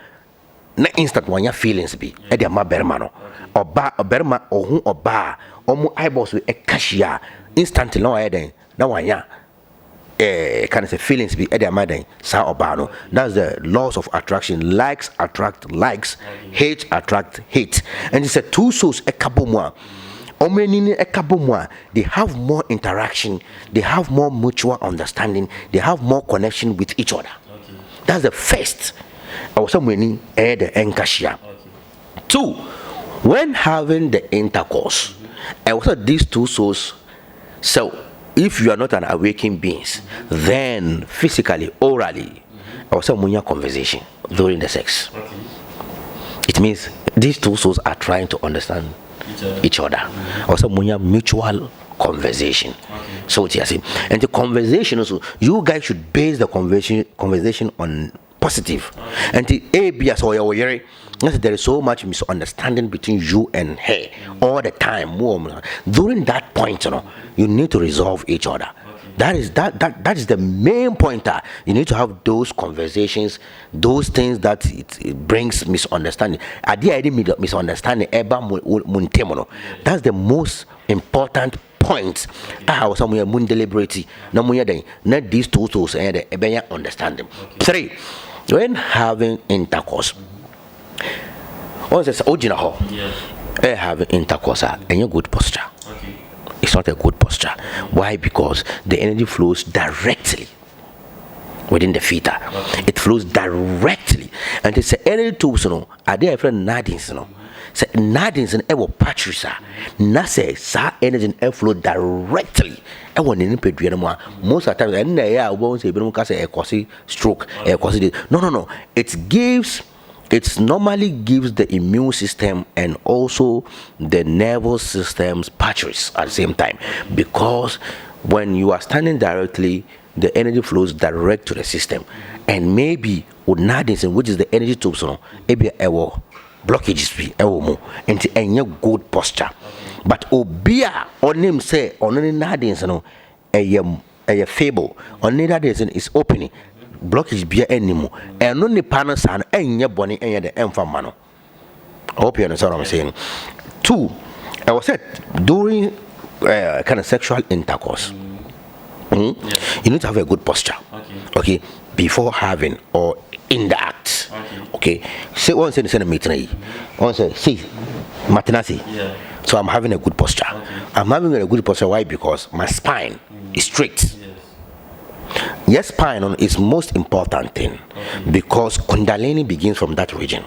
na instant wanya feelings be e de ma berma no oba berma ohu oba omu eyeballs we ekashia instantly no eden na wanya kind of say feelings be at the sa obano. That's the laws of attraction. Likes attract likes, hate attract hate. And it's a two souls a couple more. They have more interaction, they have more mutual understanding, they have more connection with each other. That's the first. I was saying the enkashia. Two, when having the intercourse, I was these two souls. So if you are not an awakened beings, then physically, orally, also munya conversation during the sex. It means these two souls are trying to understand each other. Also munya mutual conversation. So what you see, and the conversation also, you guys should base the conversation on positive. And the ABS or your there is so much misunderstanding between you and her all the time. During that point, you need to resolve each other. That is the main pointer. You need to have those conversations, those things that it brings misunderstanding. Misunderstanding. That's the most important point. I somewhere moon deliberate. No more than not these two tools and understanding. 3. When having intercourse. Once it's original, having intercourse and your good posture. It's not a good posture. Why? Because the energy flows directly within the theta. It flows directly, and it's an energy tools. Are there different nadins? Say nadins and ever patrisa. Nase sa energy and flow directly. I want to most of the time, and I won't say, but a cause stroke, a cause. No. It normally gives the immune system and also the nervous system's patches at the same time, because when you are standing directly, the energy flows direct to the system, and maybe with nadins, which is the energy tubes, maybe blockages be into a good posture. But obia on him say on any nadins, a fable on nadins is opening. Blockage be anymore, and only panels and any bonny and the enfamano. I hope you understand what I'm saying. 2, I was said during kind of sexual intercourse, you need to have a good posture, okay, before having or in the act, okay. Say one say the meeting, one say see, matinasi. So I'm having a good posture. I'm having a good posture. Why? Because my spine is straight. Yes, spine is most important thing, because Kundalini begins from that region.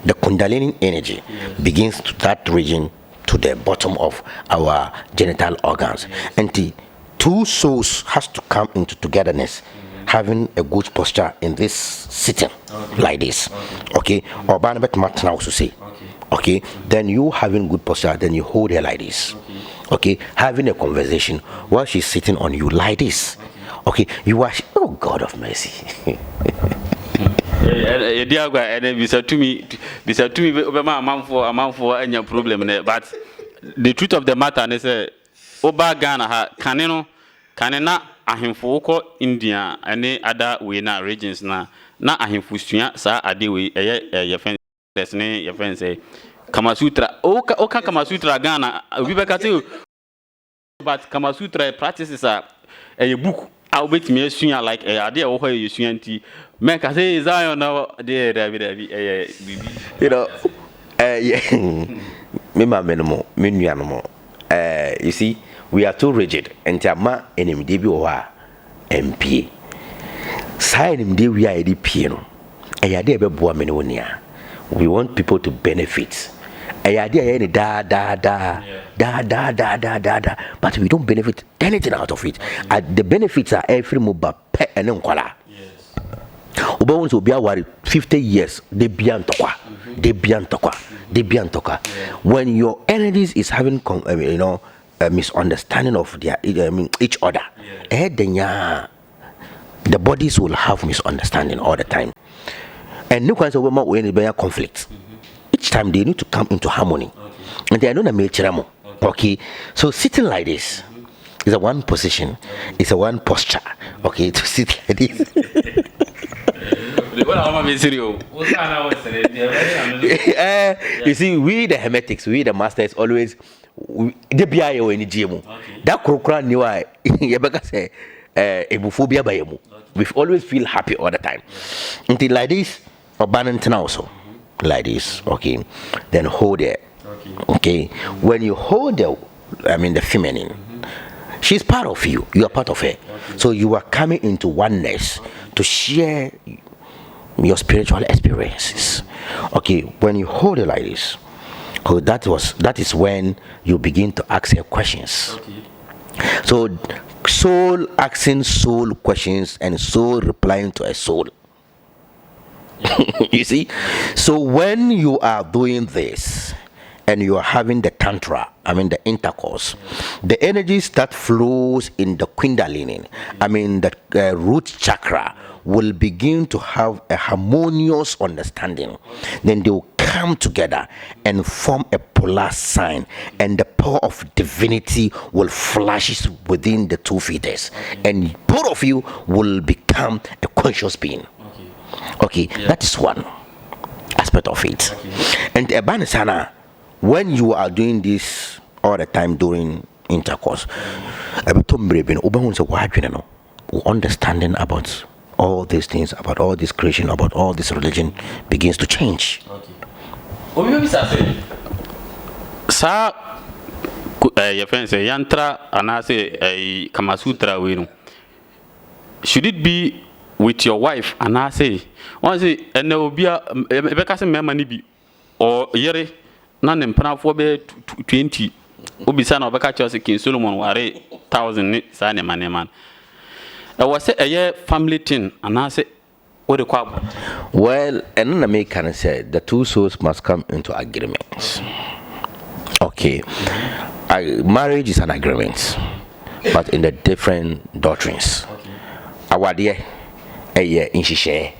The Kundalini energy begins to that region to the bottom of our genital organs, and the two souls has to come into togetherness, having a good posture in this sitting like this. Okay, or Barnabet Martin also say. Okay, then you having good posture, then you hold her like this. Okay, having a conversation while she's sitting on you like this. Okay, you are, oh God of mercy. But the truth of the matter is, Oba Ghana ha kanena ahemfo ko India and other we na regions na ahemfo sua sa ade we ye fence ne ye fence Kamasutra oka Kamasutra Ghana obi beka say, but Kamasutra practices are a book. I'll bet me a like a idea of where you see make I say Zion now there, you know, you see, we are too rigid and Tama and MDB MP. Sign him, we are the piano. We want people to benefit. idea but we don't benefit anything out of it. The benefits are every mobile pet and unquala. Ubawons will be worried 50 years, they be antokwa. When your energies is having a misunderstanding of their each other, then the bodies will have misunderstanding all the time. And no kinds of women will be a conflict. Each time they need to come into harmony. And they are not a milchiramo. Okay, so sitting like this is a one position, it's a one posture. Okay, to sit like this. You see, we the hermetics, we the masters always the BIO in the GMO. That crocra knew I say ebuphobia by emu. We always feel happy all the time. Until like this, or banning also. Like this, okay. Then hold it. Okay. When you hold the feminine, she's part of you. You are part of her. So you are coming into oneness to share your spiritual experiences. Okay, when you hold it like this, that is when you begin to ask her questions. So soul asking soul questions and soul replying to a soul. You see, so when you are doing this and you are having the tantra, the intercourse, the energies that flows in the kundalini, the root chakra, will begin to have a harmonious understanding. Then they will come together and form a polar sign, and the power of divinity will flash within the two fetus, and both of you will become a conscious being. Okay, that is one aspect of it. And Abanisana, when you are doing this all the time during intercourse, understanding about all these things, about all this creation, about all this religion begins to change. Sa your friend say yantra anase Kamasutra we. Should it be with your wife anase? One say and there will be a bekase memani bi or yere na nempana for be 20 obisa na obeka chose King Solomon ware 1,000 sa ne man. I was a family thing, and I said, what the quab? Well, and then American said the two souls must come into agreement. Okay, marriage is an agreement, but in the different doctrines. Our dear, a year in Shisha,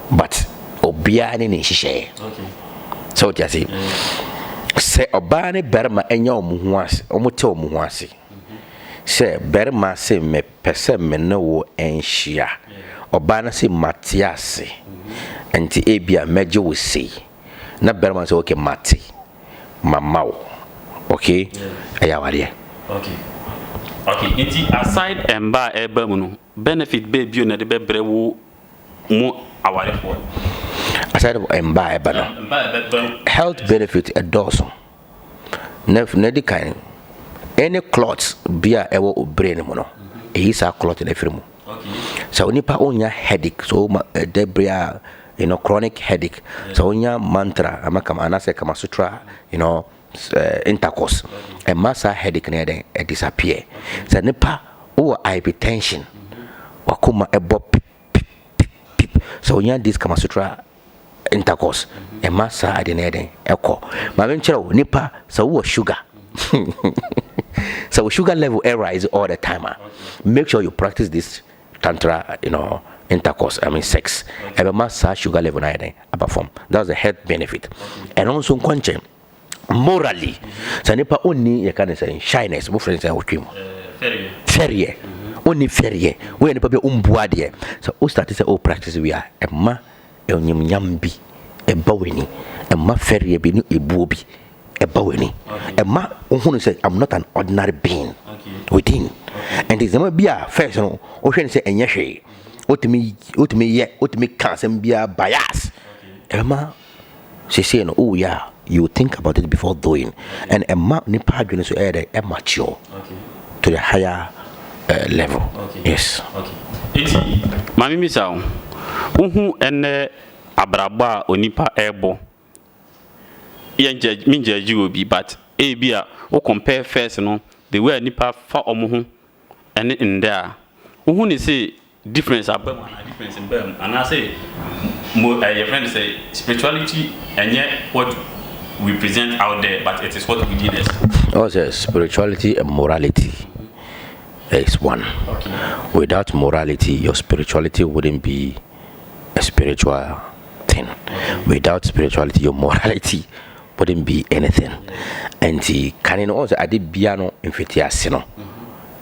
but Obiani in Shisha. So, just say, Obani Berma and your Muhuasi, Omoto Muhuasi. Say Berma say me pese me no enhia obana say Matiasi enti ebia meje wo say na Berma say okay Mati mamao okay ayawade okay enti aside emba eba mu no benefit be bio na de bebre wo mu aware for aside emba eba no health benefit a dozen na di kind any clots bia ewo brain mu no is a clot in every mu. So nipa onya headache so debria chronic headache so onya mantra amakam anase KAMASUTRA intercourse and massa headache na den disappear. So nipa o hypertension wakoma ebo so onya this KAMASUTRA intercourse and massa adeneden eko ma venchero nipa so wo sugar. So sugar level rise all the time. Make sure you practice this tantra, intercourse. Sex. Every mass sugar level perform. That's the health benefit. And also conscience, morally. So nipa only you can say shyness. What friends say ferie. Only ferie. We nipa be umbuadie. So we start to say practice we are emma nyambi ebaweni emma ferie bi ni ebuobi. Ebaweni. Emma unhunu say I'm not an ordinary being within. And it's never be a first ocean say enye hwe. Otimi cancel be a bias. Emma she say no oh yeah you think about it before doing. And Emma nipa adwene so e mature to the higher level. Yes. Iti mami misao. Unhu ene abraba onipa ebo mean judge will be, but a beer or compare first, no, the way nipa for omuhu and in there. Who say difference about difference in them, and I say, your friend say spirituality and yet what we present out there, but it is what we did. Also, spirituality and morality is one. Okay. Without morality, your spirituality wouldn't be a spiritual thing. Okay. Without spirituality, your morality wouldn't be anything. And the canon also I did piano in Fitiasino,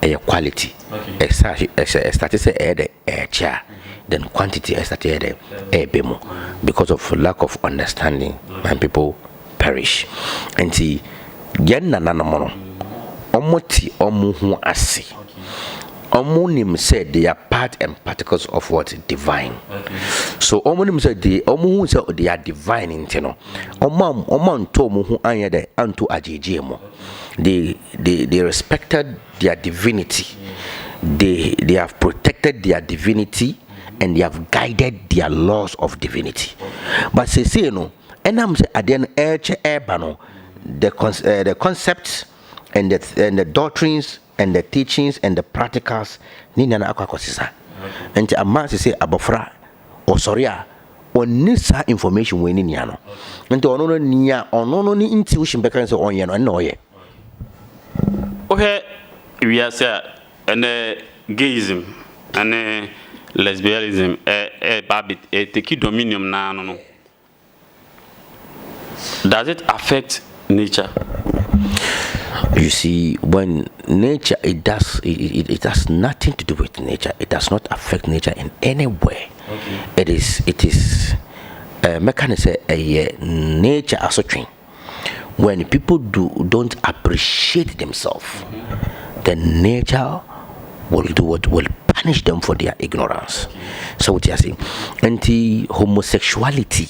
a quality. Okay. Started say a chair, then quantity started a bemo because of lack of understanding, and people perish. And the Yenna Nanamono, Omoti Omuhu Asi. Omunim said they are part and particles of what? Divine. Okay. So Omunim said they are divine in Teno. Oman Tomuhu Anyade Antu Ajijemo. They respected their divinity. They have protected their divinity and they have guided their laws of divinity. But say no, and I'm saying at the end the concepts and the doctrines and the teachings and the practicals ni na akwakosisa. And a man say abofra or soria or nisa information we ni ano. And ono nia ono ni intuition beka so on ye no no ye. Okay, we are say and gayism and lesbianism babit take dominion na no. Does it affect nature? You see, when nature, it has nothing to do with nature. It does not affect nature in any way. Okay. It is mechanism nature as a thing. When people don't appreciate themselves, then nature will do what? Will punish them for their ignorance. Okay. So what you are saying, anti-homosexuality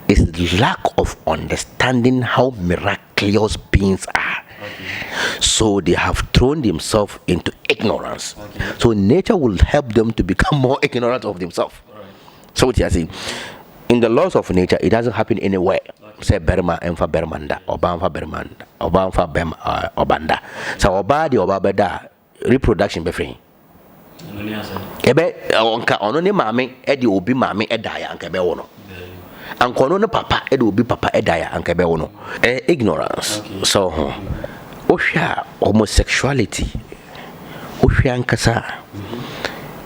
is lack of understanding how miraculous beings are. Okay. So they have thrown themselves into ignorance. Okay. So nature will help them to become more ignorant of themselves. Right. So what you are saying, in the laws of nature, it doesn't happen anywhere. Okay. Say Berma and for Bermanda, Obama for Bermanda, Obama for Obanda. So Obadi Obabeda reproduction be free. Ebe onka ono ne mame e de obi mame e da ya anka be wono. Ankono no papa e de obi papa e da ya anka be wono. Ignorance. Okay. So ohwa homosexuality ohwa ankasa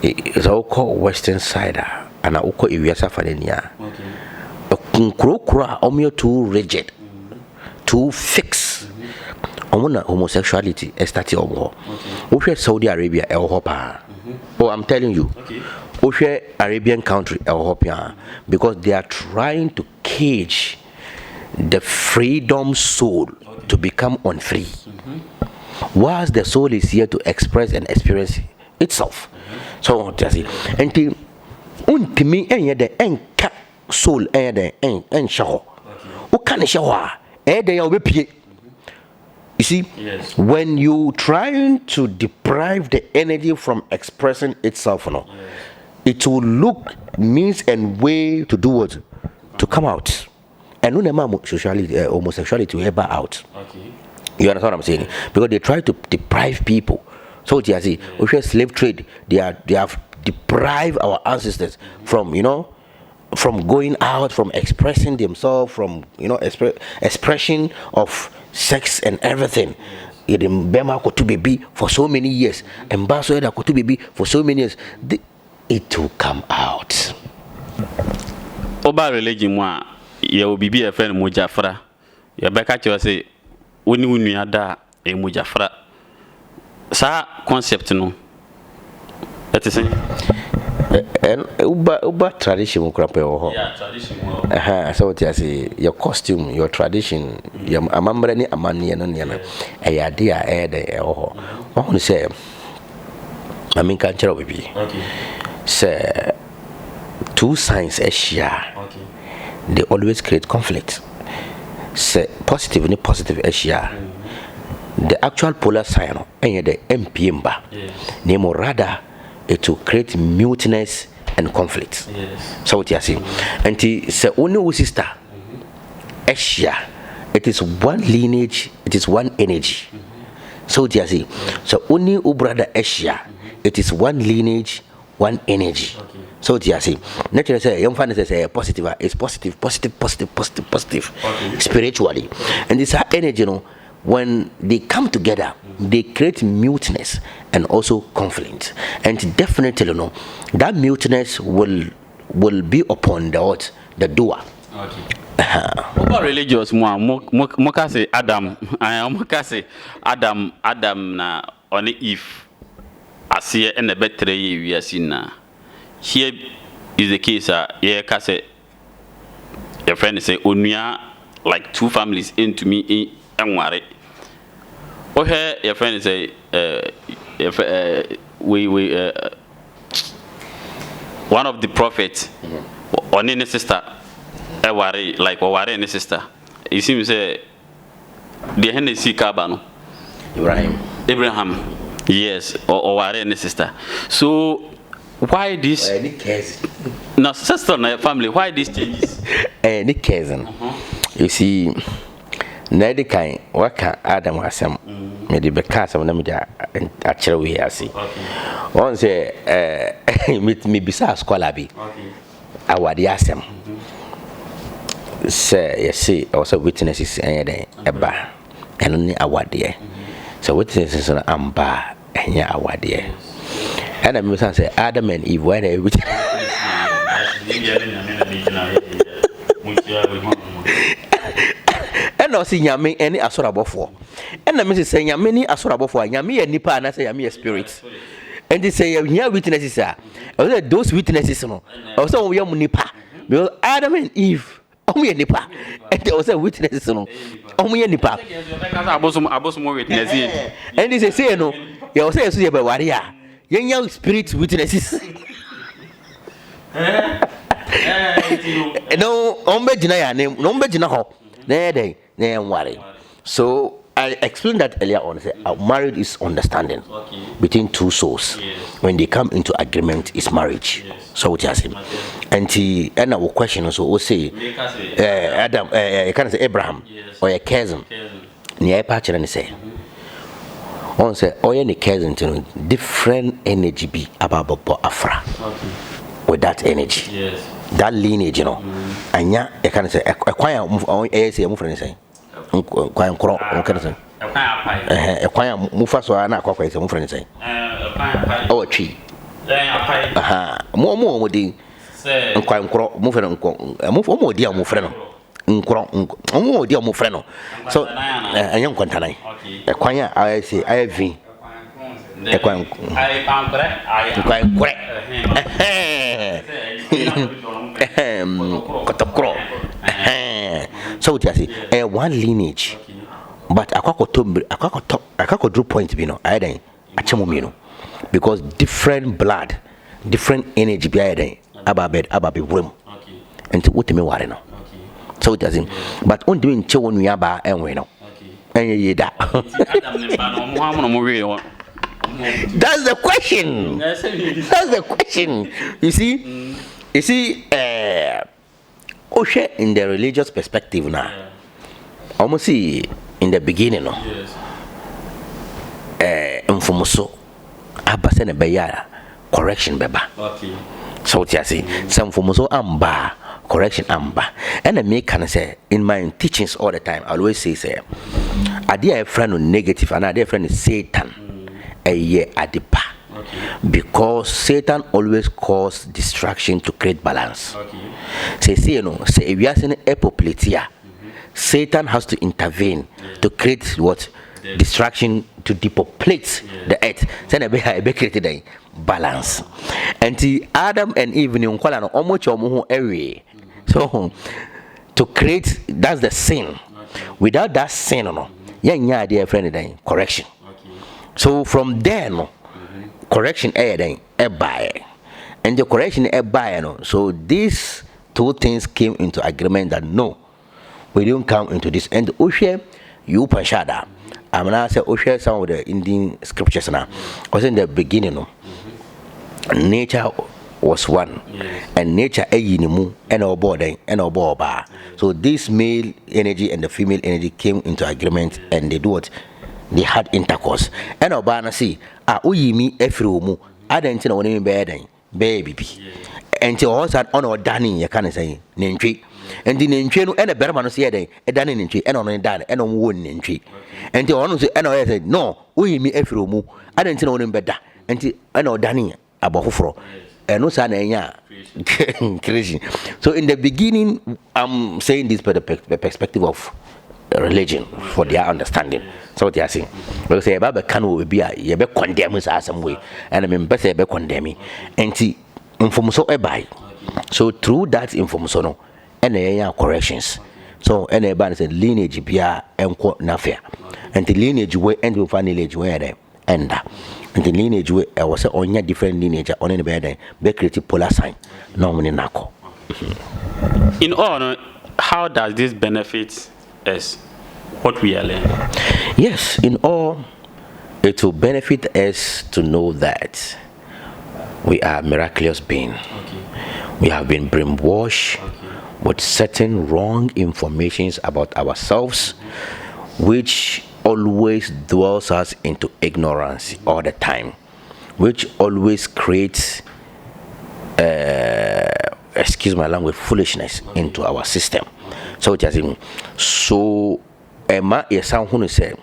is all western side and uko iwiasa fanenia. Okay. Nkuro omyo too rigid, too fixed. Homosexuality started over. Okay. Saudi Arabia oh, I'm telling you. Okay. Arabian country because they are trying to cage the freedom soul to become unfree. Whilst the soul is here to express and experience itself. So that's it. And untimi enye de enka soul enye de en shaho. O kan shaho e de ya obepie. You see, yes. When you trying to deprive the energy from expressing itself, no, yes. It will look means and way to do what? To come out. And no homosexuality will ever out. Okay. You understand what I'm saying? Because they try to deprive people. So you see, we have slave trade. They have deprived our ancestors from, from going out, from expressing themselves, from expression of sex and everything. Bema kotu baby for so many years, and Baso kotu baby for so many years. It will come out. Oba religion wa ye obi bi e friend mo Jafra. Ye beka che say woni wunu ada e mo Jafra. Sa concept no. That is and uba tradition krape ho. Yeah, tradition. So what you say, your costume, your tradition, your amambre ni amani no na. E ya dia e de ho. Who say I mean can tell we be. Okay. Say two signs share. Okay. They always create conflict. Say positive ni positive share. The actual polar sign and the MPMba. Yes. Name rather it will create mutinous and conflict. Yes. So what you are saying. And say only sister Asia it is one lineage, it is one energy. So you see, so only brother Asia, it is one lineage, one energy. So you see, naturally say young fan say positive, it's positive, spiritually, and this energy, you know, when they come together, they create muteness and also conflict, and definitely, you know, that muteness will be upon the doer. What religious moka say Adam, Adam na on Eve asie and the better we are seen na. Here is the case yeah say your friend say onuya like two families into me and worry. Okay, your friend say we one of the prophets on any sister worry like worry any sister. It seems say the Hennessy Kabano Abraham, yes, or worry any sister. So why this no sister no family, why these changes? Any cousin, you see, Nedi kind waka Adam wasam me the because of them actually we are see. One say me bisa scholar bi awadi asem say you see also witnesses enya eba eno ni awade. So witnesses na amba enya awade. And I must say Adam and Eve were there with and also nyame any asorabo for. And I must say nyame ni asorabo for nyame e nipa na say nyame spirit. And they say here witnesses are those witnesses no. Also we am nipa. Because Adam and Eve omo nipa. And they also witnesses no. Omo nipa. And they say no. You also say be warrior. Young spirit witnesses. No, ombejina ya name, no ombejina ho. They worry. So I explained that earlier on. Say, marriage is understanding between two souls. Yes. When they come into agreement, it's marriage. Yes. So what you say? And our question also will say, Adam, you can say Abraham, yes, or a cousin. Near partner and say. On say, oh, any cousin to different energy be about Afra with that energy, yes, that lineage, you know. And yeah, you can say, a quiet, a friend say, quiet, can say, a quiet Mufaso, and a quiet, some friend say, oh, tree, more would be quiet, moving, more dear, more friend. Oh dear Mufreno. So a young Quantanai. A quiet I say I have a quite so it is a one lineage. But a cocoa drew point be no I didn't a chamomino because different blood, different energy be I didn't about room and to what me wareno. So it doesn't. But on doing children we are and we know. And that. That's the question. That's the question. You see, Osha in the religious perspective now. Almost see in the beginning, no. Infomoso, abasene bayara correction beba. Okay. So what you see, some infomoso amba. Correction amba and I make can say in my teachings all the time I always say I dear a friend of negative and I dear friend is Satan a year adipa because Satan always cause distraction to create balance. Say you know say if you are saying apoplatia Satan has to intervene to create what distraction to depopulate the earth. Then I be created a balance. And the Adam and Eve in Unkolano almost area. So to create that's the sin. Without that sin, no, yeah, dear friend, correction. So from there, no, correction then buy, and the correction buy, no. So these two things came into agreement that no, we don't come into this. And Oshe, you Panshada. I'm now say Oshe some of the Indian scriptures now. Was in the beginning, no. Nature was one, and nature eyinimu and our body and our boba. So this male energy and the female energy came into agreement, and they do what? They had intercourse. And our bana see, uyimi efrumu, adentina woni beden, baby. And to us at on or danny, you can say, nentry. And the nentry and a better man see a day, a danny nentry, and on a dan, and on one nentry. And to honor say, and I said, no, uyimi efrumu, adentina woni beda, and to an or danny, abahufro. And no crazy. So in the beginning, I'm saying this by the perspective of religion for their understanding. So what they are saying, we say Baba can be a be condemn us some way, and I mean better be condemning. And see information by. So through that information, and corrections. So anybody said lineage be a nafia, and the lineage way and we find lineage where they end. And the lineage way I was on a different lineage on any bed, be creative polar sign, normally nako. In all, how does this benefit us? What we are learning? Yes, in all, it will benefit us to know that we are miraculous beings. We have been brainwashed with certain wrong informations about ourselves, which always dwells us into ignorance all the time, which always creates excuse my language, foolishness into our system. So just so Emma is someone who said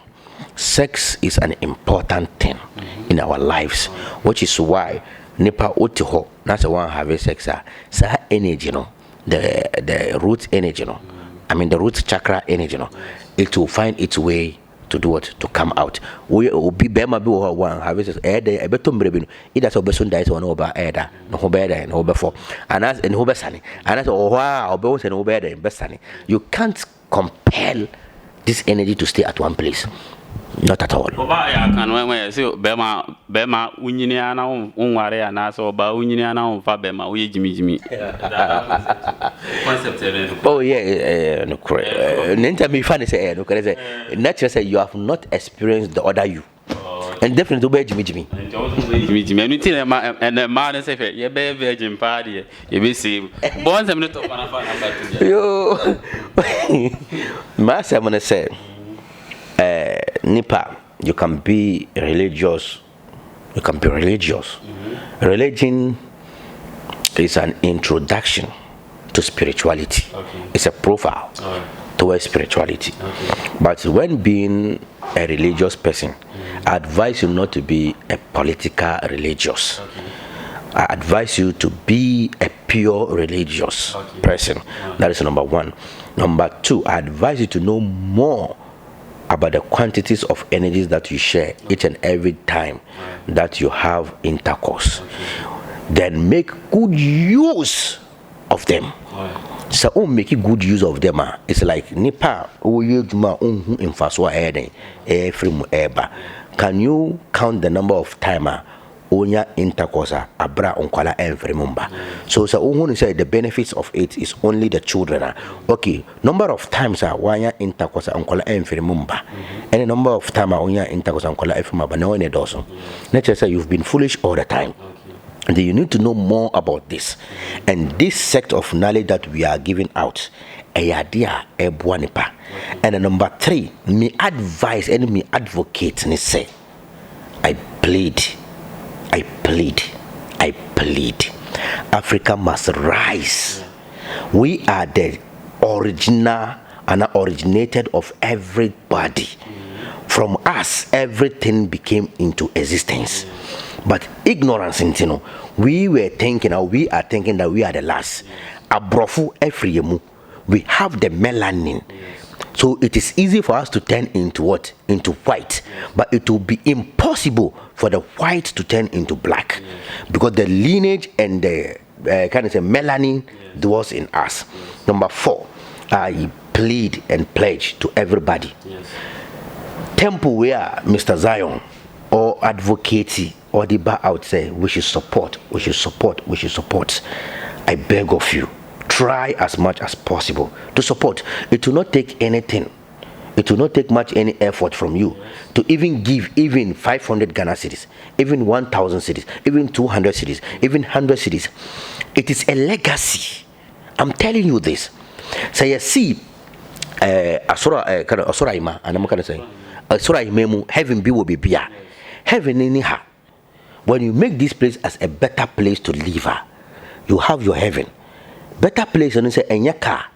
sex is an important thing in our lives, which is why Nipa Otiho, that's the one having sex, sa energy, the root energy, I mean the root chakra energy, it will find its way to do what? To come out. We will be bema be one have it a better brebbing. It has a person dies on over Eda, no better and over for. And as in Hobesani, and as oh wow, both and over in Bestani. You can't compel this energy to stay at one place. Not at all. Can see Bema Uniana Unware and also about Uniana Fabema, we Jimmy. Oh, yeah, no, correct. Me funny say, no, naturally say you have not experienced the other you. And definitely be Jimmy. And the man say, you be virgin party, you be see. Bonds a minute of one. Yo, Master, I'm going to say. Nipa, you can be religious. You can be religious. Religion is an introduction to spirituality. It's a profile towards spirituality. But when being a religious person, I advise you not to be a political religious. I advise you to be a pure religious person. That is number one. Number two, I advise you to know more about the quantities of energies that you share each and every time that you have intercourse. Then make good use of them. So making good use of them, it's like Nipa in Faswa Eden, can you count the number of times onya intercourse abra onkwala remember? So when say the benefits of it is only the children. Okay, number of times wanya intercourse onkwala remember, and the number of times onya intercourse onkwala remember no one does. Nature say you've been foolish all the time. And you need to know more about this. And this sect of knowledge that we are giving out, and number three, me advise and me advocate and say, I plead. Africa must rise. We are the original and originated of everybody. From us, everything became into existence. But ignorance, we are thinking that we are the last. Abrofu efriemu. We have the melanin. So it is easy for us to turn into what? Into white. But it will be impossible for the white to turn into black. Because the lineage and the melanin dwells in us. Number four, I plead and pledge to everybody. Temple where Mr. Zion or advocate or the bar out say we should support. I beg of you, try as much as possible to support. It will not take anything. It will not take much any effort from you to even give even 500 Ghana cedis, even 1,000 cedis, even 200 cedis, even 100 cedis. It is a legacy. I'm telling you this. So you see, Asura Ima, and I'm going to say, Asura Imemu, heaven be will be beer. Heaven in her. When you make this place as a better place to live, you have your heaven. Better place, and you say, and your car,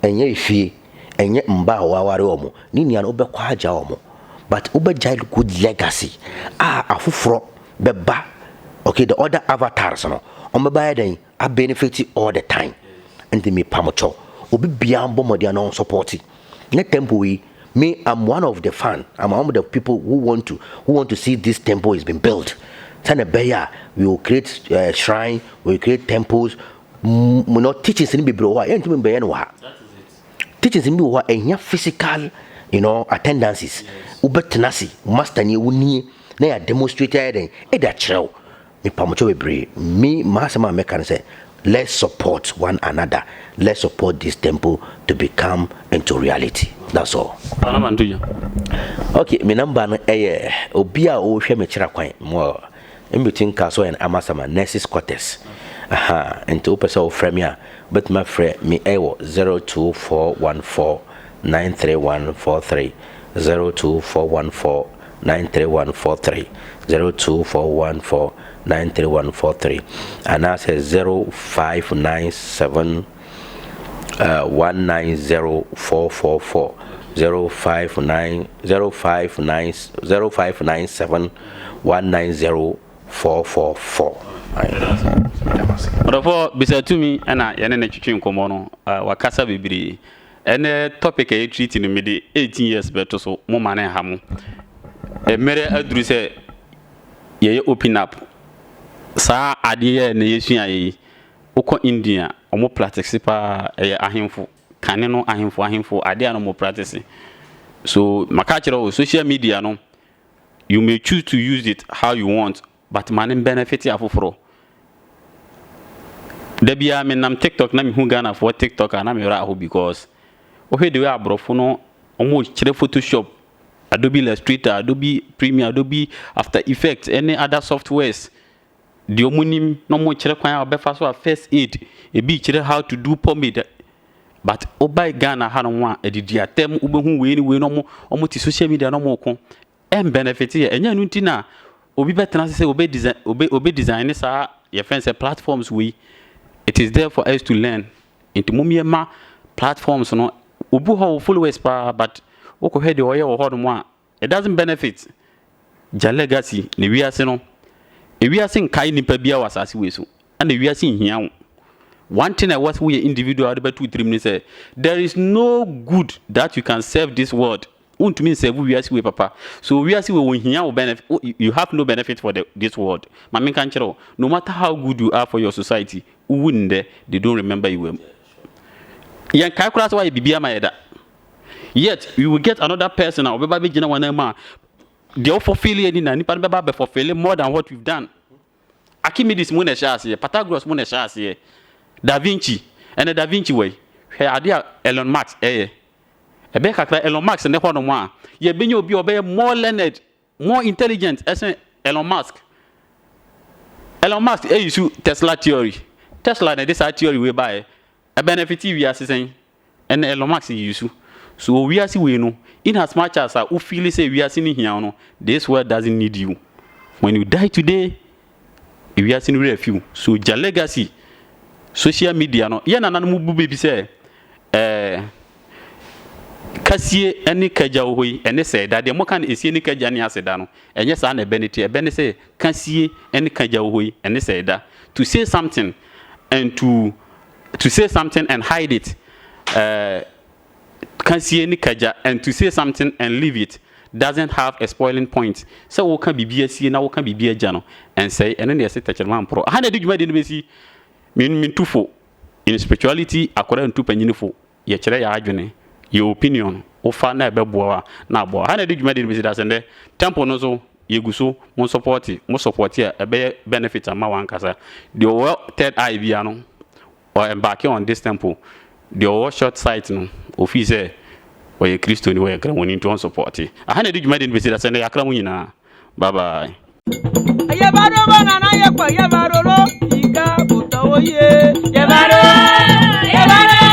and your fee. Enye mba waware omo ni nia no obekwa aja omo but obejai good legacy afufro beba. Okay, the other avatars no omba den a benefit all the time and me pamocho obi bia mbomode na support ne temple we me I'm one of the fan. I'm one of the people who want to see this temple is being built. Sana beya we will create shrine, we will create temples. Not teachings in bibro wa entumi beya no ha. Teachings in me a physical, attendances. Ubetenasi, master ni uni, na ya demonstrated and that show. Me pamocho bebre. Me masama mekan say, let's support one another. Let's support this temple to become into reality. That's all. Okay, me number obia o hwe me kira kwan mo in between Castle and Amasama Nurses Quarters. And to open so premier, but my friend me 02414 93143 02414 93143 02414 93143 and I say 0597 190444 0597 190444. Therefore, beside to me, and I am a chicken comono, Wakasa Bibri, and a topic I treat in the middle 18 years better so, Moman and Hamu. A mere address, ye open up. Sa idea nation, Oko India, or more practice-pa a himful, cannon, a himful, idea no more practicing. So, Macachero, social media, no, you may choose to use it how you want, but man benefit ya for. Debia me nam TikTok na me hu Ghana for TikTok na me ra ho because o the way abrofo no omo kire Photoshop, Adobe Illustrator, Adobe Premiere, Adobe After Effects, any other softwares. The omonim no mo kire kwan obefa so first aid, e bi kire how to do pomade. But obai Ghana ha no a edidi atem ubehu we ni we no mo omo ti social media no mo ko em benefit ye enya nu ntina obi betena say obe design sa your friends say platforms we. It is there for us to learn. Into mumiema platforms no obu ho followers pa but oko head oye wo ho no it doesn't benefit ja legacy ne wiase no e wiase nkai nipa bia wasase we so and e wiase hia wo. One thing I was we individual about 2-3 minutes say there is no good that you can serve this world. Untumi serve wiase we papa. So wiase we won hia wo benefit, you have no benefit for this world. Mama kan kire no matter how good you are for your society, they don't remember you. Yan calculate why bibia mayeda. Yet you will get another person or baby jina wanema. They all fulfill any nipa baba fulfill more than what we've done. Archimedes mo na shase, Pythagoras mo na shase, Da Vinci and the Da Vinci way. Here idea Elon Musk ebe kakra Elon Musk ne ho no mo a ye benyo obi obey more learned, more intelligent as Elon Musk. Elon Musk use Tesla theory. Tesla na this theory we buy a benefit we are saying and Elon Musk use. So we are see we know in as much as who feel say we are seeing here no this world doesn't need you. When you die today we are seeing few. So your legacy social media no ye na mu bu baby say kasie any kaja hoyi ene say that the mo kan esi any kaja ni aseda no enye sa na benefit e bene say kasie any kaja hoyi ene say that to say something and to say something and hide it kasie any kaja and to say something and leave it doesn't have a spoiling point. So we can be BSc na we can be BA no and say and then they say touch man pro ha na de dwuma de no be si min tufo in spirituality according to panyinifo ye kire ya adwene your opinion ofa na ebeboa na abo ha na de dwuma de no be si da sende temple no so yeguso mo support e ebe benefit ama wankasa the third eye bia no or embarking on this temple the short sight no office ɔyɛ kristo ni wɔyɛ kra wɔn nti on support aha na di dwuma de no besi da sɛ ne yakra mu nyinaa bye bye yebaro banana yekwa yebaro lo ika butowo ye yebaro